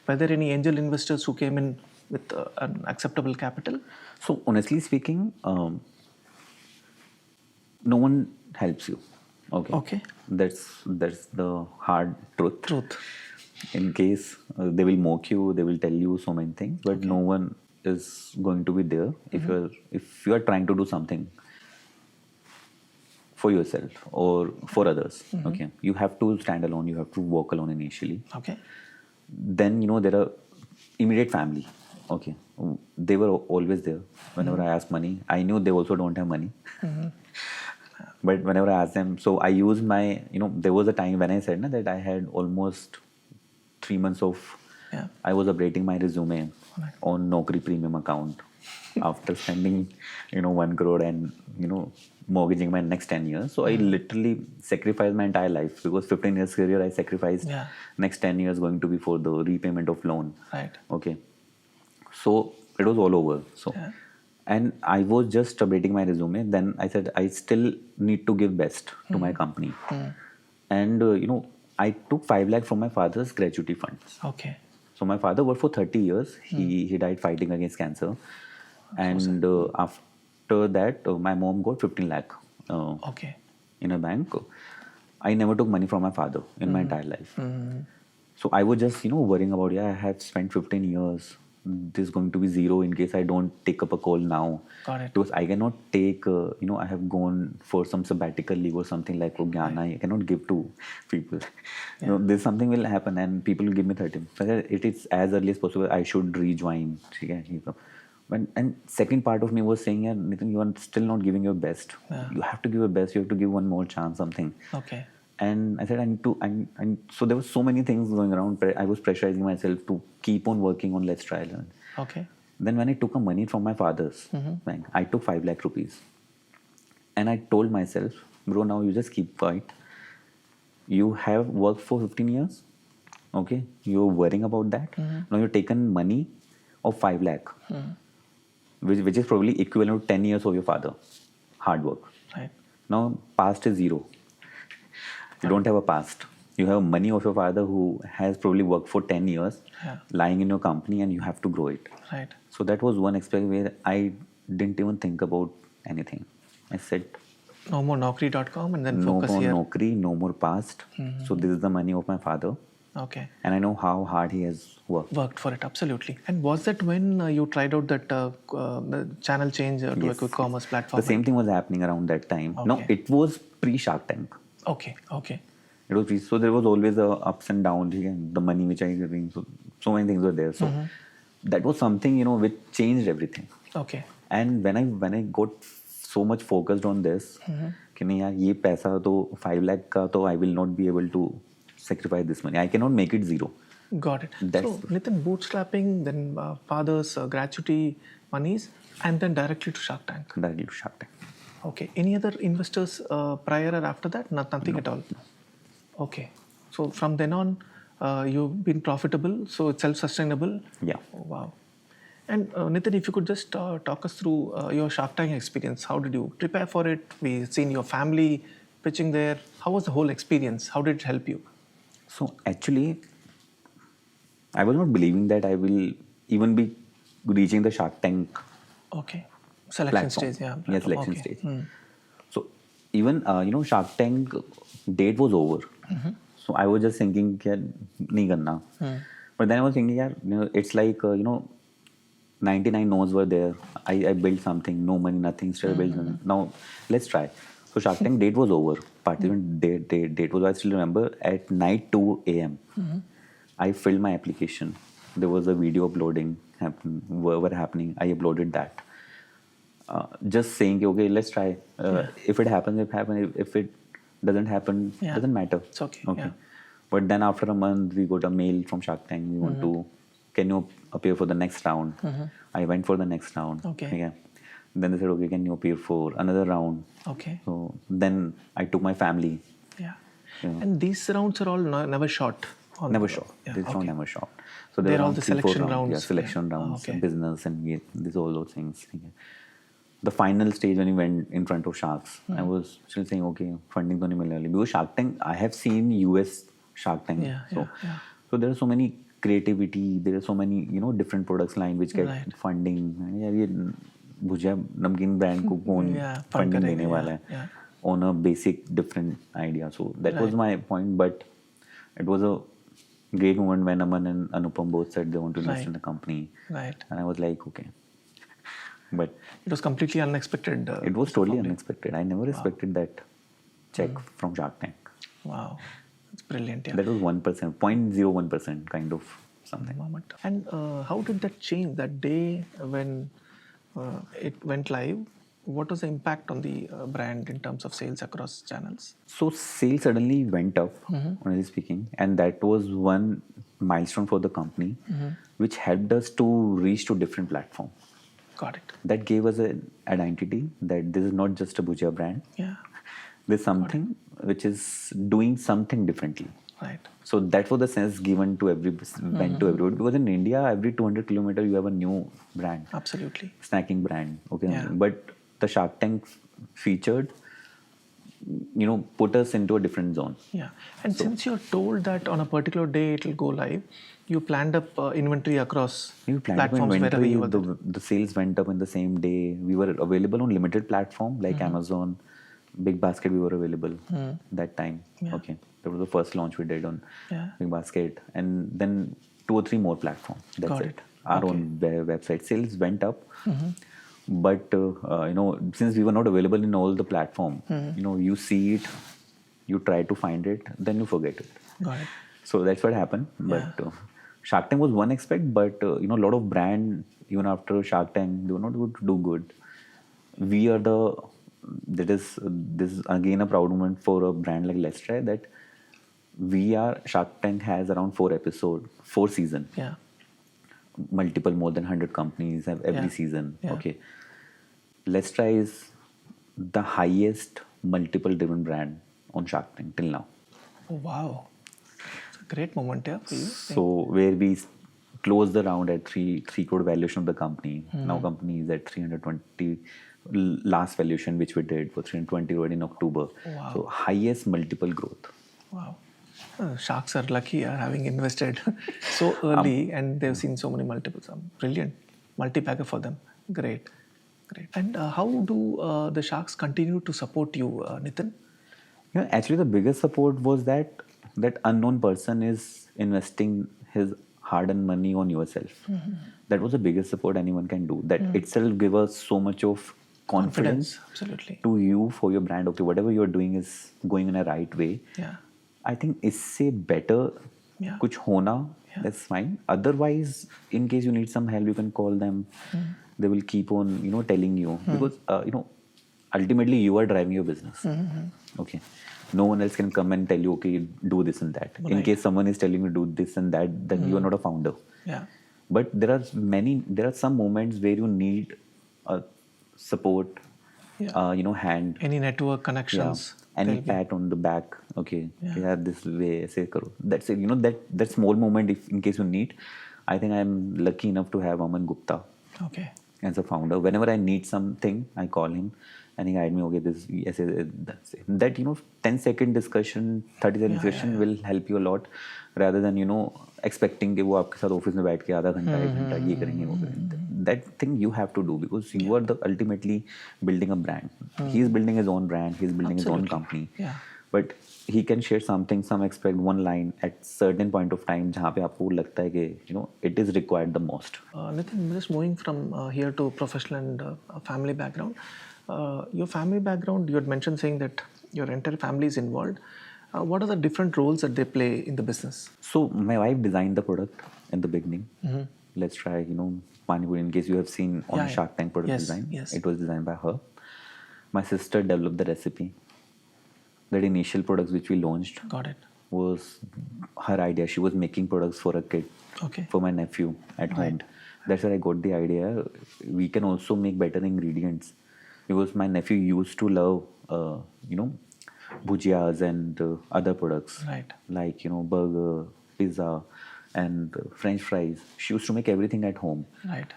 Were there any angel investors who came in with an acceptable capital? So honestly speaking, no one helps you. Okay. That's the hard truth. In case they will mock you, they will tell you so many things, but no one is going to be there if you are trying to do something for yourself or for others. Okay, you have to stand alone. You have to walk alone initially. Okay. Then there are immediate family. Okay, they were always there. Whenever I asked money, I knew they also don't have money. But whenever I asked them, so I used my, there was a time when I said that I had almost 3 months of, I was updating my resume on Naukri premium account after spending, 1 crore and, mortgaging my next 10 years. So I literally sacrificed my entire life because 15 years career, I sacrificed next 10 years going to be for the repayment of loan. Right. Okay. So it was all over. So, and I was just updating my resume. Then I said, I still need to give best to my company. And, I took 5 lakh from my father's gratuity funds. Okay. So my father worked for 30 years. He died fighting against cancer. And after that, my mom got 15 lakh in a bank. I never took money from my father in my entire life. So I was just, worrying about, I have spent 15 years. This is going to be zero in case I don't take up a call now. Got it. Because I cannot take, I have gone for some sabbatical leave or something like Jnana. I cannot give to people. This something will happen and people will give me 30. It is as early as possible. I should rejoin. And second part of me was saying, Nitin, you are still not giving your best. You have to give your best. You have to give one more chance, something. Okay. And I said, I need to, and so there were so many things going around. I was pressurizing myself to keep on working on Let's Try Learn. Okay. Then when I took a money from my father's bank, I took 5 lakh rupees. And I told myself, bro, now you just keep quiet. You have worked for 15 years. Okay. You're worrying about that. Now you've taken money of 5 lakh, which is probably equivalent to 10 years of your father. Hard work. Right. Now past is zero. You don't have a past. You have money of your father who has probably worked for 10 years lying in your company and you have to grow it. Right. So that was one experience where I didn't even think about anything. I said, no more Naukri.com and then no focus more here. Naukri, no more past. So this is the money of my father. Okay. And I know how hard he has worked. Worked for it, absolutely. And was that when you tried out that the channel change to a quick commerce platform? The same thing was happening around that time. No, it was pre-Shark Tank. Okay. It was so there was always a ups and downs. The money which I getting, so many things were there. So that was something which changed everything. Okay. And when I got so much focused on this, कि नहीं यार ये पैसा तो 5 lakh का तो I will not be able to sacrifice this money. I cannot make it zero. Got it. So Nitin, bootstrapping, then father's gratuity monies, and then directly to Shark Tank. Directly to Shark Tank. Okay. Any other investors prior or after that? Nothing at all. Okay. So from then on, you've been profitable, so it's self-sustainable. Yeah. Oh, wow. And Nitin, if you could just talk us through your Shark Tank experience. How did you prepare for it? We've seen your family pitching there. How was the whole experience? How did it help you? So actually, I was not believing that I will even be reaching the Shark Tank. Okay. Selection platform. stage, yeah. Yes, selection stage. So even Shark Tank date was over. So I was just thinking, nahi karna. But then I was thinking, it's like 99 no's were there. I built something, no money, nothing, still built something. Now let's try. So Shark Tank date was over. Participant date was, I still remember, at night 2 a.m. I filled my application. There was a video uploading happening. I uploaded that. Just saying, okay, let's try. If it happens, it happens. If it doesn't happen, doesn't matter. It's okay. Okay. But then after a month, we got a mail from Shark Tank. We want to, can you appear for the next round? I went for the next round. Okay. Yeah. Then they said, okay, can you appear for another round? Okay. So then I took my family. Yeah. Yeah. And these rounds are all never shot. Never shot. Yeah. This round Okay. never shot. So They're there all were the 3-4 selection rounds. rounds. Yeah, selection Yeah. rounds, Okay. business, and these all those things. Yeah. The final stage when we went in front of sharks, I was still saying, okay, funding to nahi milne wali. Because Shark Tank, I have seen US Shark Tank. Yeah, So, yeah. so there are so many creativity, there are so many different products line which get Right. funding. यार ये भुजिया नमकीन brand को कौन Yeah, fund funding करेगा, देने वाला है? yeah. On a basic different idea. So that was my point, but it was a great moment when Aman and Anupam both said they want to invest Right. in the company. Right. And I was like, okay. But It was completely unexpected. it was totally unexpected. I never expected that check from Shark Tank. Wow. It's brilliant. Yeah. That was 1%, 0.01% kind of something. Moment. And how did that change that day when it went live? What was the impact on the brand in terms of sales across channels? So sales suddenly went up, honestly speaking, and that was one milestone for the company, which helped us to reach to different platforms. Got it. That gave us an identity that this is not just a bhujia brand. Yeah. There's something which is doing something differently. Right. So that was the sense given to went to everybody, because in India every 200 kilometer you have a new brand, Absolutely. snacking brand. Okay, Yeah. but the Shark Tank featured, put us into a different zone. Yeah. And since you're told that on a particular day it will go live, you planned up inventory across We planned platforms wherever inventory, you were there. the sales went up in the same day. We were available on limited platform like Amazon, Big Basket. We were available that time. Yeah. Okay, that was the first launch we did on Yeah. Big Basket, and then 2 or 3 more platforms. That's Got it. it. Our own website sales went up, but since we were not available in all the platform, you see it, you try to find it, then you forget it. Got it. So that's what happened. But Shark Tank was one aspect, but a lot of brand, even after Shark Tank, they were not able to do good. We are this is again a proud moment for a brand like Let's Try, that Shark Tank has around 4 episodes, 4 season, Yeah. multiple more than 100 companies have every Yeah. season. Yeah. Okay, Let's Try is the highest multiple driven brand on Shark Tank till now. Oh, wow. It's a great moment, yeah, for you. So where we closed the round at 3 crore valuation of the company. Now company is at 320. Last valuation which we did for 320 crore in October. Wow. So highest multiple growth. Wow. Sharks are lucky having invested so early and they've seen so many multiples. Brilliant. Multi-bagger for them. Great. Great. And how do the Sharks continue to support you, Nitin? Actually the biggest support was that unknown person is investing his hard-earned money on yourself. That was the biggest support anyone can do. That itself gave us so much of confidence Absolutely. to you for your brand. Okay, whatever you're doing is going in a right way. Yeah. I think इससे better Yeah. कुछ होना, that's fine. Otherwise, in case you need some help, you can call them. They will keep on, telling you, because ultimately you are driving your business. Okay, no one else can come and tell you, okay, do this and that. In Right. case someone is telling you do this and that, then you are not a founder. Yeah. But there are some moments where you need a support, Yeah. hand. Any network connections? Any there'll be- pat on the back, okay, Yeah. this way, say karo. That's it. That small moment, if in case you need. I think I'm lucky enough to have Aman Gupta Okay. as a founder. Whenever I need something, I call him and he guide me. Okay, this yes, that's it. That 10-second discussion, 30-second discussion will help you a lot, rather than expecting कि वो आपके साथ office में बैठ के आधा घंटा 1 घंटा ये करेंगे वो करेंगे. That thing you have to do, because you are the ultimately building a brand. He is building his own brand. He is building his own company. Yeah. But he can share something, some expect one line at certain point of time जहाँ पे आपको लगता है कि it is required the most. Nitin, just moving from here to professional and family background. Your family background, you had mentioned saying that your entire family is involved. What are the different roles that they play in the business? So my wife designed the product in the beginning. Let's try, pani puri. In case you have seen on Yeah, Shark Tank product yes, design, yes. it was designed by her. My sister developed the recipe. That initial products which we launched, Got it. was her idea. She was making products for a kid, Okay. for my nephew at home. That's where I got the idea. We can also make better ingredients, because my nephew used to love, bhujiyas and other products, Right. like burger, pizza, and French fries. She used to make everything at home. Right.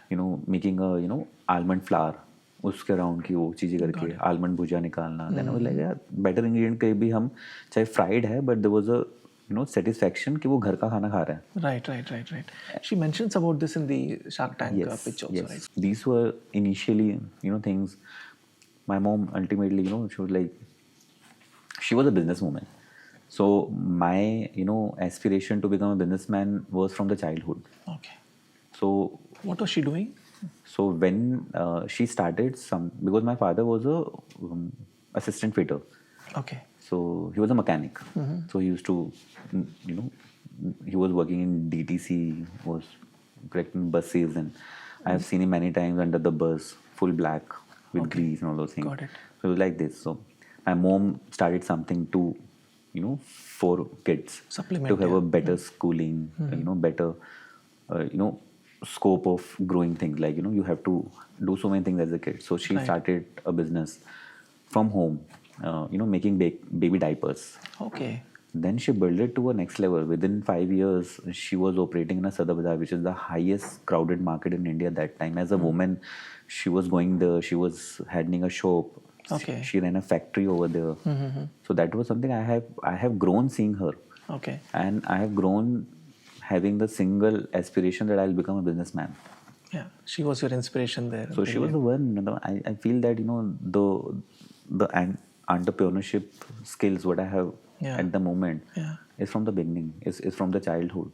Making a almond flour, उसके around की वो चीज़ें करके almond भुजिया निकालना. Then I was like यार better ingredient कहीं भी हम चाहे फ्राइड है, but there was a satisfaction कि वो घर का खाना खा रहा है. Right. She mentions about this in the Shark Tank pitch also, right? These were initially things. My mom ultimately she was like, she was a businesswoman. So my aspiration to become a businessman was from the childhood. Okay. So What was she doing? so when she started because my father was a assistant fitter. Okay. So he was a mechanic. So he used to, he was working in DTC, was correcting buses, and I have seen him many times under the bus, full black with grease and all those things. Got it. So it was like this. So my mom started something to, for kids Supplement, to have a better schooling, better, scope of growing things. Like you have to do so many things as a kid. So she started a business from home. Making baby diapers. Okay. Then she built it to a next level. Within 5 years, she was operating in a Sadar Bazaar, which is the highest crowded market in India at that time. As a woman, she was going there. She was handling a shop. Okay. She ran a factory over there. So that was something I have grown seeing her. Okay. And I have grown having the single aspiration that I'll become a businessman. Yeah, she was your inspiration there. So she was the one. I feel that the entrepreneurship skills what I have at the moment is from the beginning, is from the childhood.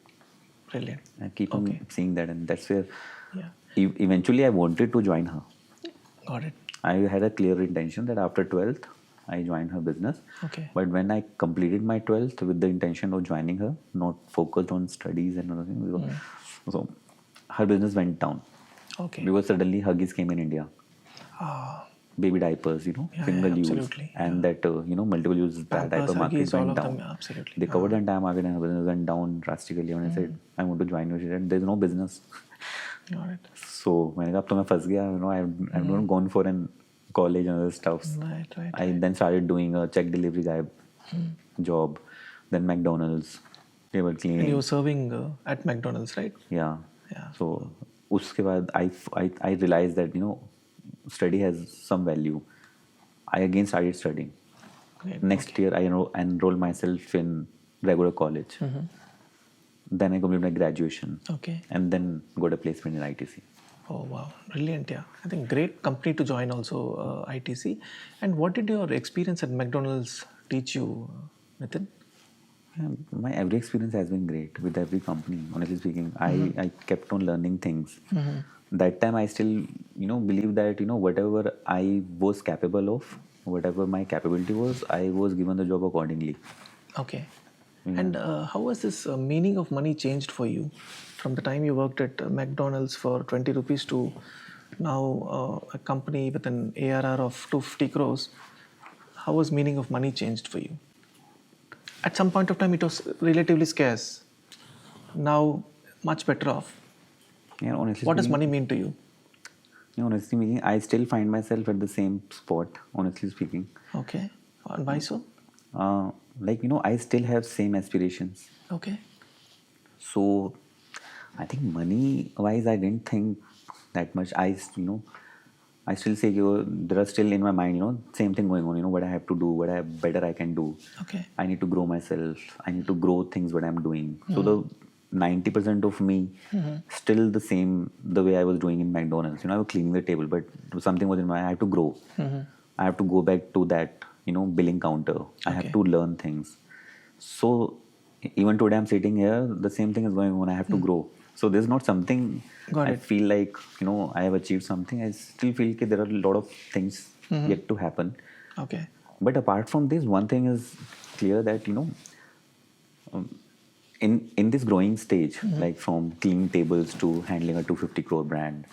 Brilliant. I keep on seeing that, and that's where eventually I wanted to join her. Got it. I had a clear intention that after 12th I joined her business. Okay. But when I completed my 12th with the intention of joining her, not focused on studies and other things, so her business went down. Okay. Because suddenly Huggies came in India. Baby diapers, single use, absolutely. and that multiple use diaper market went down. Absolutely. They covered the entire market and her business went down drastically. When I said I want to join you, she said there's no business. Got it. So मैंने कहा अब तो मैं फंस गया. I've not gone for an college and other stuff. Right. I then started doing a check delivery guy job, then McDonald's, table cleaning. And you were serving at McDonald's, right? Yeah. Yeah. So उसके बाद I realized that study has some value. I again started studying. Great. Next year I enrolled myself in regular college. Then I completed my graduation. Okay. And then got a placement in ITC. Oh wow, brilliant! Yeah, I think great company to join also, ITC. And what did your experience at McDonald's teach you, Nitin? Yeah, my every experience has been great with every company. Honestly speaking, I kept on learning things. That time I still believe that whatever I was capable of, whatever my capability was, I was given the job accordingly. Okay. And how has this meaning of money changed for you from the time you worked at McDonald's for 20 rupees to now a company with an ARR of 250 crores? How has meaning of money changed for you? At some point of time, it was relatively scarce. Now, much better off. Yeah, honestly What does speaking, money mean to you? Honestly speaking, I still find myself at the same spot. Honestly speaking. Okay. And why so? I still have same aspirations. Okay. So I think money wise I didn't think that much. I still say there are still in my mind same thing going on, what I have to do, what better I can do. Okay. I need to grow myself, I need to grow things what I'm doing. So the 90% of me still the same the way I was doing in McDonald's. I was cleaning the table, but something was in my, I have to grow. I have to go back to that billing counter. I have to learn things. So even today I'm sitting here, the same thing is going on. I have to grow. So there's not something I feel like I have achieved something. I still feel that there are a lot of things yet to happen. Okay. But apart from this, one thing is clear that in this growing stage, like from cleaning tables to handling a 250 crore brand.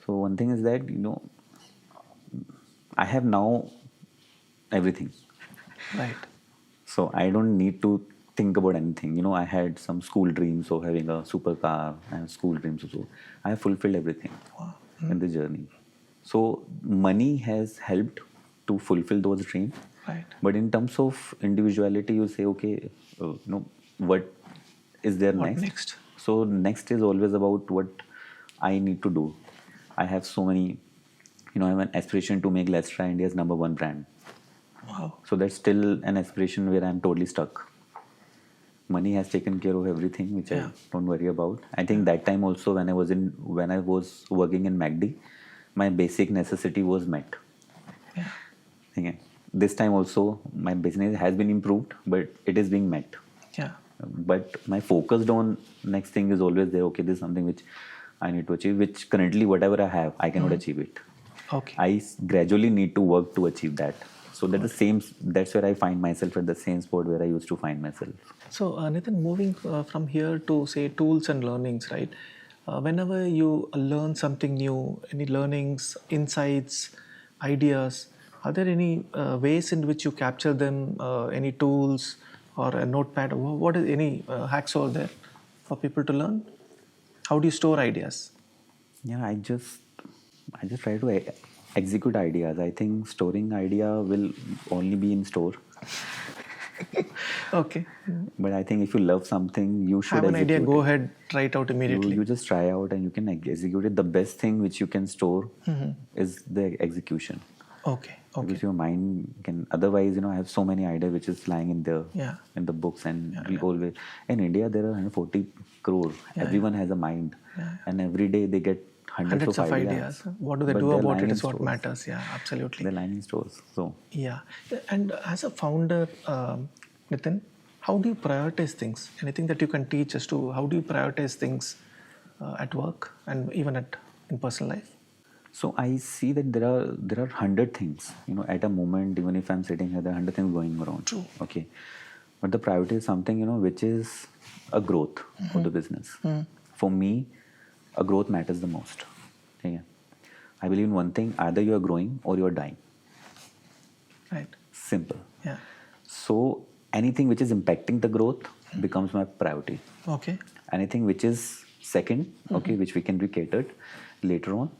So one thing is that I have now everything. Right. So I don't need to think about anything. I had some school dreams of having a supercar and school dreams also. I have fulfilled everything in the journey. So money has helped to fulfill those dreams. Right. But in terms of individuality, you say, okay, what is there What next? next? So next is always about what I need to do. I have so many, I have an aspiration to make Let's Try India's #1 brand. Wow. So that's still an aspiration where I'm totally stuck. Money has taken care of everything, which I don't worry about. I think that time also when I was working in McD, my basic necessity was met. Yeah. Okay. This time also my business has been improved, but it is being met. Yeah. But my focused on next thing is always there. Okay, this is something which I need to achieve, which currently whatever I have, I cannot achieve it. Okay. I gradually need to work to achieve that. So that's where I find myself at the same spot where I used to find myself. So, Nitin, moving from here to say tools and learnings, right? Whenever you learn something new, any learnings, insights, ideas, are there any ways in which you capture them? Any tools or a notepad? What is any hacks over there for people to learn? How do you store ideas? Yeah, I just try to execute ideas. I think storing idea will only be in store. Okay. But I think if you love something, you should Have an idea, execute go it. ahead, try it out immediately. You just try out and you can execute it. The best thing which you can store is the execution. Okay. Okay. Because your mind can, otherwise, I have so many ideas which is lying in the in the books, and we always, in India there are 140 crore. Everyone has a mind, and every day they get hundreds of ideas. What do they But do they're about lying it in is what stores. matters. Yeah, absolutely. They're lying in stores. So Yeah. And as a founder, Nitin, how do you prioritize things? Anything that you can teach us to how do you prioritize things at work and even in personal life? So I see that there are 100 things, at a moment. Even if I'm sitting here, there are 100 things going around. True. Okay, but the priority is something which is a growth of the business. For me, a growth matters the most. Okay? I believe in one thing: either you are growing or you are dying. Right. Simple. Yeah. So anything which is impacting the growth becomes my priority. Okay. Anything which is second, okay, which we can be catered later on,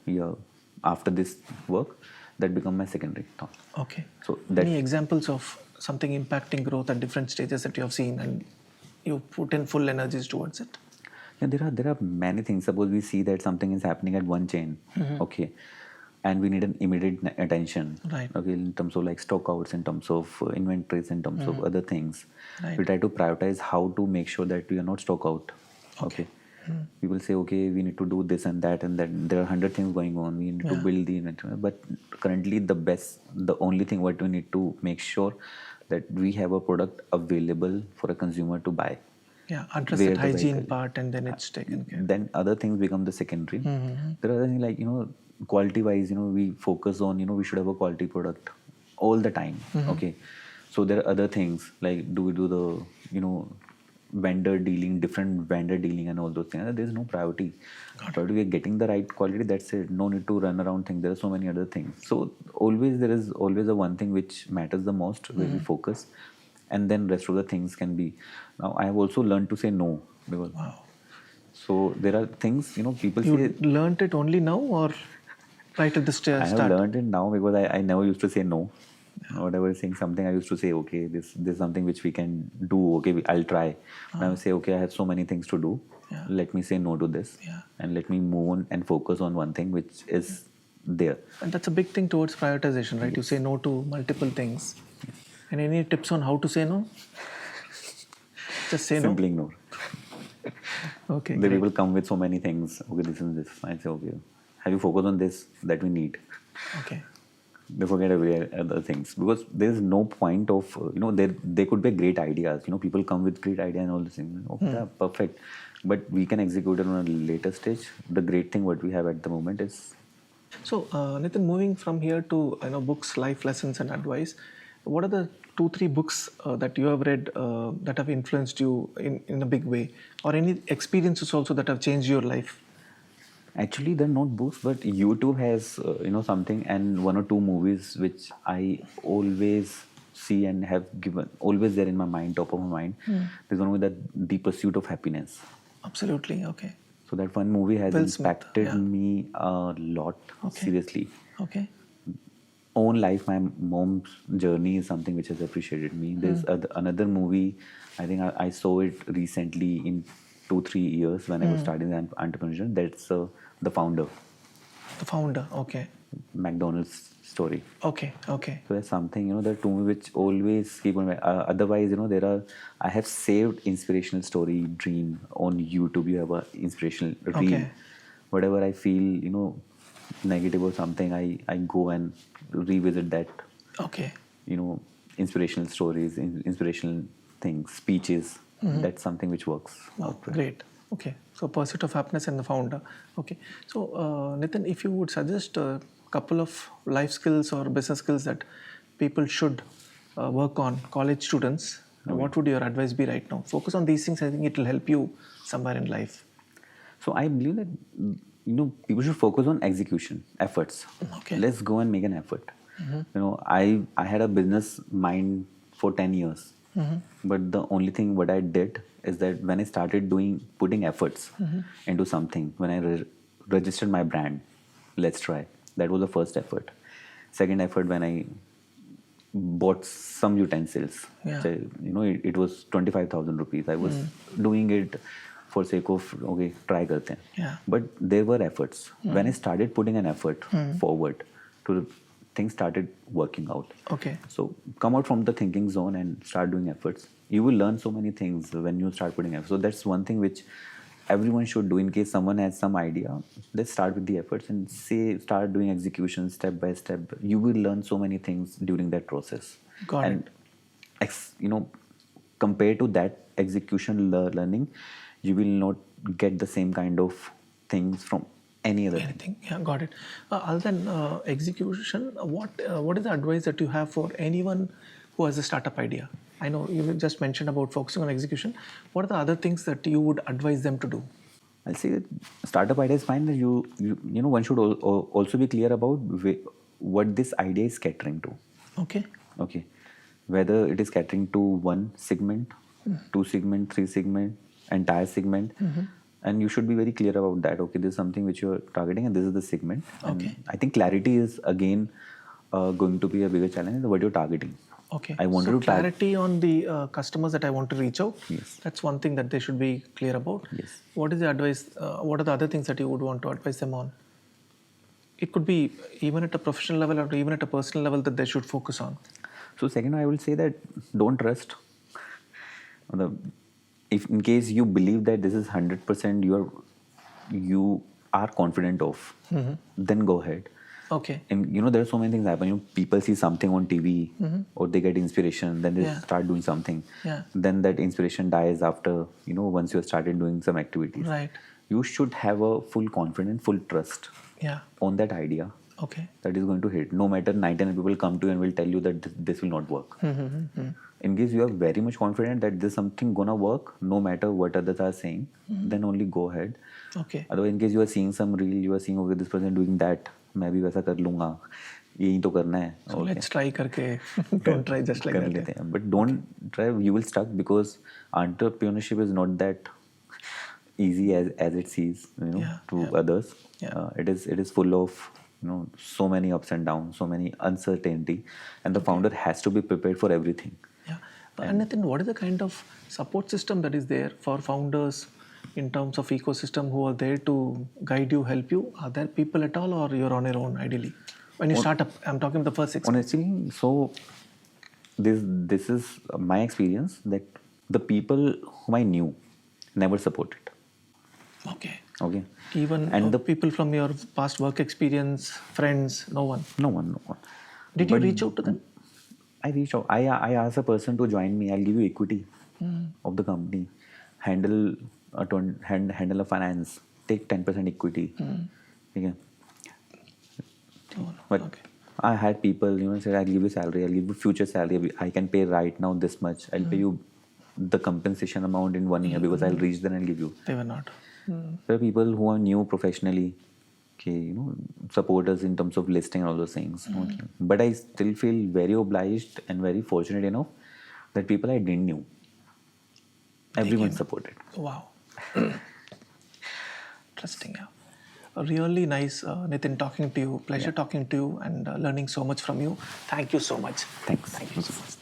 after this work, that become my secondary thought. Okay. So any examples of something impacting growth at different stages that you have seen and you put in full energies towards it? Yeah, there are many things. Suppose we see that something is happening at one chain, okay, and we need an immediate attention, Right. okay, in terms of like stock outs, in terms of inventories, in terms of other things. Right. We try to prioritize how to make sure that we are not stock out. Okay. We will say, okay, we need to do this and that, and that there are 100 things going on. We need to build the inventory. But currently, the only thing what we need to make sure that we have a product available for a consumer to buy. Yeah, address Where that the hygiene vehicle- part and then it's taken care of. Then other things become the secondary. There are other things like, quality wise, we focus on, we should have a quality product all the time. Okay. So there are other things like, do we do the, vendor dealing, different vendor dealing and all those things. There's no priority. Priority, we are getting the right quality, that's it. No need to run around things. There are so many other things. So there is always a one thing which matters the most, where we focus, and then rest of the things can be. Now I have also learned to say no, because so there are things, people You say. learned it only now or right at the start? I have learned it now, because I never used to say no. Whatever is saying something, I used to say, okay, this is something which we can do. Okay, I'll try. I will say, okay, I have so many things to do. Let me say no to this, and let me move on and focus on one thing which is there. And that's a big thing towards prioritization, right? You say no to multiple things. And any tips on how to say no? Just say Simply ignore. Okay. The people come with so many things. Okay, this and this. I say, okay, have you focused on this that we need? Okay. They forget every other things, because there is no point of there could be great ideas. People come with great idea and all these things. Okay, yeah, perfect, but we can execute it on a later stage. The great thing what we have at the moment is. So Nitin, moving from here to books, life lessons, and advice. What are the 2-3 books that you have read that have influenced you in a big way, or any experiences also that have changed your life? Actually, they're not books, but YouTube has something, and 1 or 2 movies which I always see and have given always there in my mind, top of my mind. There's one movie that The Pursuit of Happiness. Absolutely. Okay. So that one movie has Will Smith, impacted yeah. me a lot. Okay. Seriously. Okay. Own life, my mom's journey is something which has appreciated me. There's another movie, I think I saw it recently in 2-3 years when I was starting the entrepreneurship. That's The Founder, The Founder. Okay. McDonald's story. Okay. Okay. So that's something, there are two which always keep on. Otherwise, I have saved inspirational story, dream on YouTube. You have a inspirational reel. Okay. Whatever I feel, negative or something, I go and revisit that, Okay. inspirational stories, inspirational things, speeches. That's something which works. Wow, great. Okay. So Pursuit of Happiness and The Founder. Okay. So Nitin, if you would suggest a couple of life skills or business skills that people should work on, college students, what would your advice be right now? Focus on these things. I think it will help you somewhere in life. So I believe that people should focus on execution, efforts. Okay. Let's go and make an effort. I had a business mind for 10 years. But the only thing what I did is that when I started putting efforts into something, when I registered my brand, Let's Try, that was the first effort. Second effort, when I bought some utensils. Yeah. So, it was 25,000 rupees. I was doing it for sake of, okay, try karte hain. Yeah. But there were efforts. When I started putting an effort forward, things started working out. Okay. So come out from the thinking zone and start doing efforts. You will learn so many things when you start putting efforts. So that's one thing which everyone should do. In case someone has some idea, let's start with the efforts and start doing execution step by step. You will learn so many things during that process. Got And compared to that execution learning, you will not get the same kind of things from any other thing. Anything. Yeah, got it. Other than execution, what is the advice that you have for anyone who has a startup idea? I know you just mentioned about focusing on execution. What are the other things that you would advise them to do? I'll say that startup idea is fine. That one should also be clear about what this idea is catering to. Okay. Whether it is catering to one segment, 2 segment, 3 segment, entire segment. And you should be very clear about that. Okay, this is something which you're targeting and this is the segment. And Okay. I think clarity is again going to be a bigger challenge. What you're targeting. Okay. I wanted so to clarity on the customers that I want to reach out. Yes. That's one thing that they should be clear about. Yes. What is the advice? What are the other things that you would want to advise them on? It could be even at a professional level or even at a personal level that they should focus on. So second, I will say that don't trust. If in case you believe that this is 100% you are confident of, then go ahead. Okay. And there are so many things happen. People see something on TV or they get inspiration, then they Yeah. start doing something. Yeah. Then that inspiration dies after, once you have started doing some activities. Right. You should have a full confidence, full trust Yeah. on that idea Okay. that is going to hit. No matter 99 people come to you and will tell you that this will not work. In case you are very much confident that this something gonna work, no matter what others are saying, then only go ahead. Okay. Otherwise, in case you are seeing some reel, you are seeing, okay, this person doing that, मैं भी वैसा कर लूँगा, यही तो करना है. So let's try करके don't try just like कर that. लेते हैं. But don't try, you will stuck because entrepreneurship is not that easy as it seems, Yeah, to yeah. others. Yeah. It is full of so many ups and downs, so many uncertainty, and the founder has to be prepared for everything. Yeah. And Nitin, what is the kind of support system that is there for founders in terms of ecosystem who are there to guide you, help you? Are there people at all, or you're on your own ideally? When you start up, I'm talking the first 6 months. Honestly, so this is my experience that the people whom I knew never supported. Okay. Okay. Even And the people from your past work experience, friends, no one. No one. Did you reach out to them? I reached out. I asked a person to join me. I'll give you equity of the company. Handle a finance. Take 10% equity. Okay. But Okay. I had people, said, I'll give you salary. I'll give you future salary. I can pay right now this much. I'll pay you the compensation amount in 1 year because I'll reach then I'll give you. They were not. There are people who are new professionally. okay, support us in terms of listing and all those things. Okay. But I still feel very obliged and very fortunate enough that people I didn't know, everyone supported. Wow. Interesting. Yeah. Really nice, Nitin, talking to you. Pleasure talking to you and learning so much from you. Thank you so much. Thanks. Thank you so much.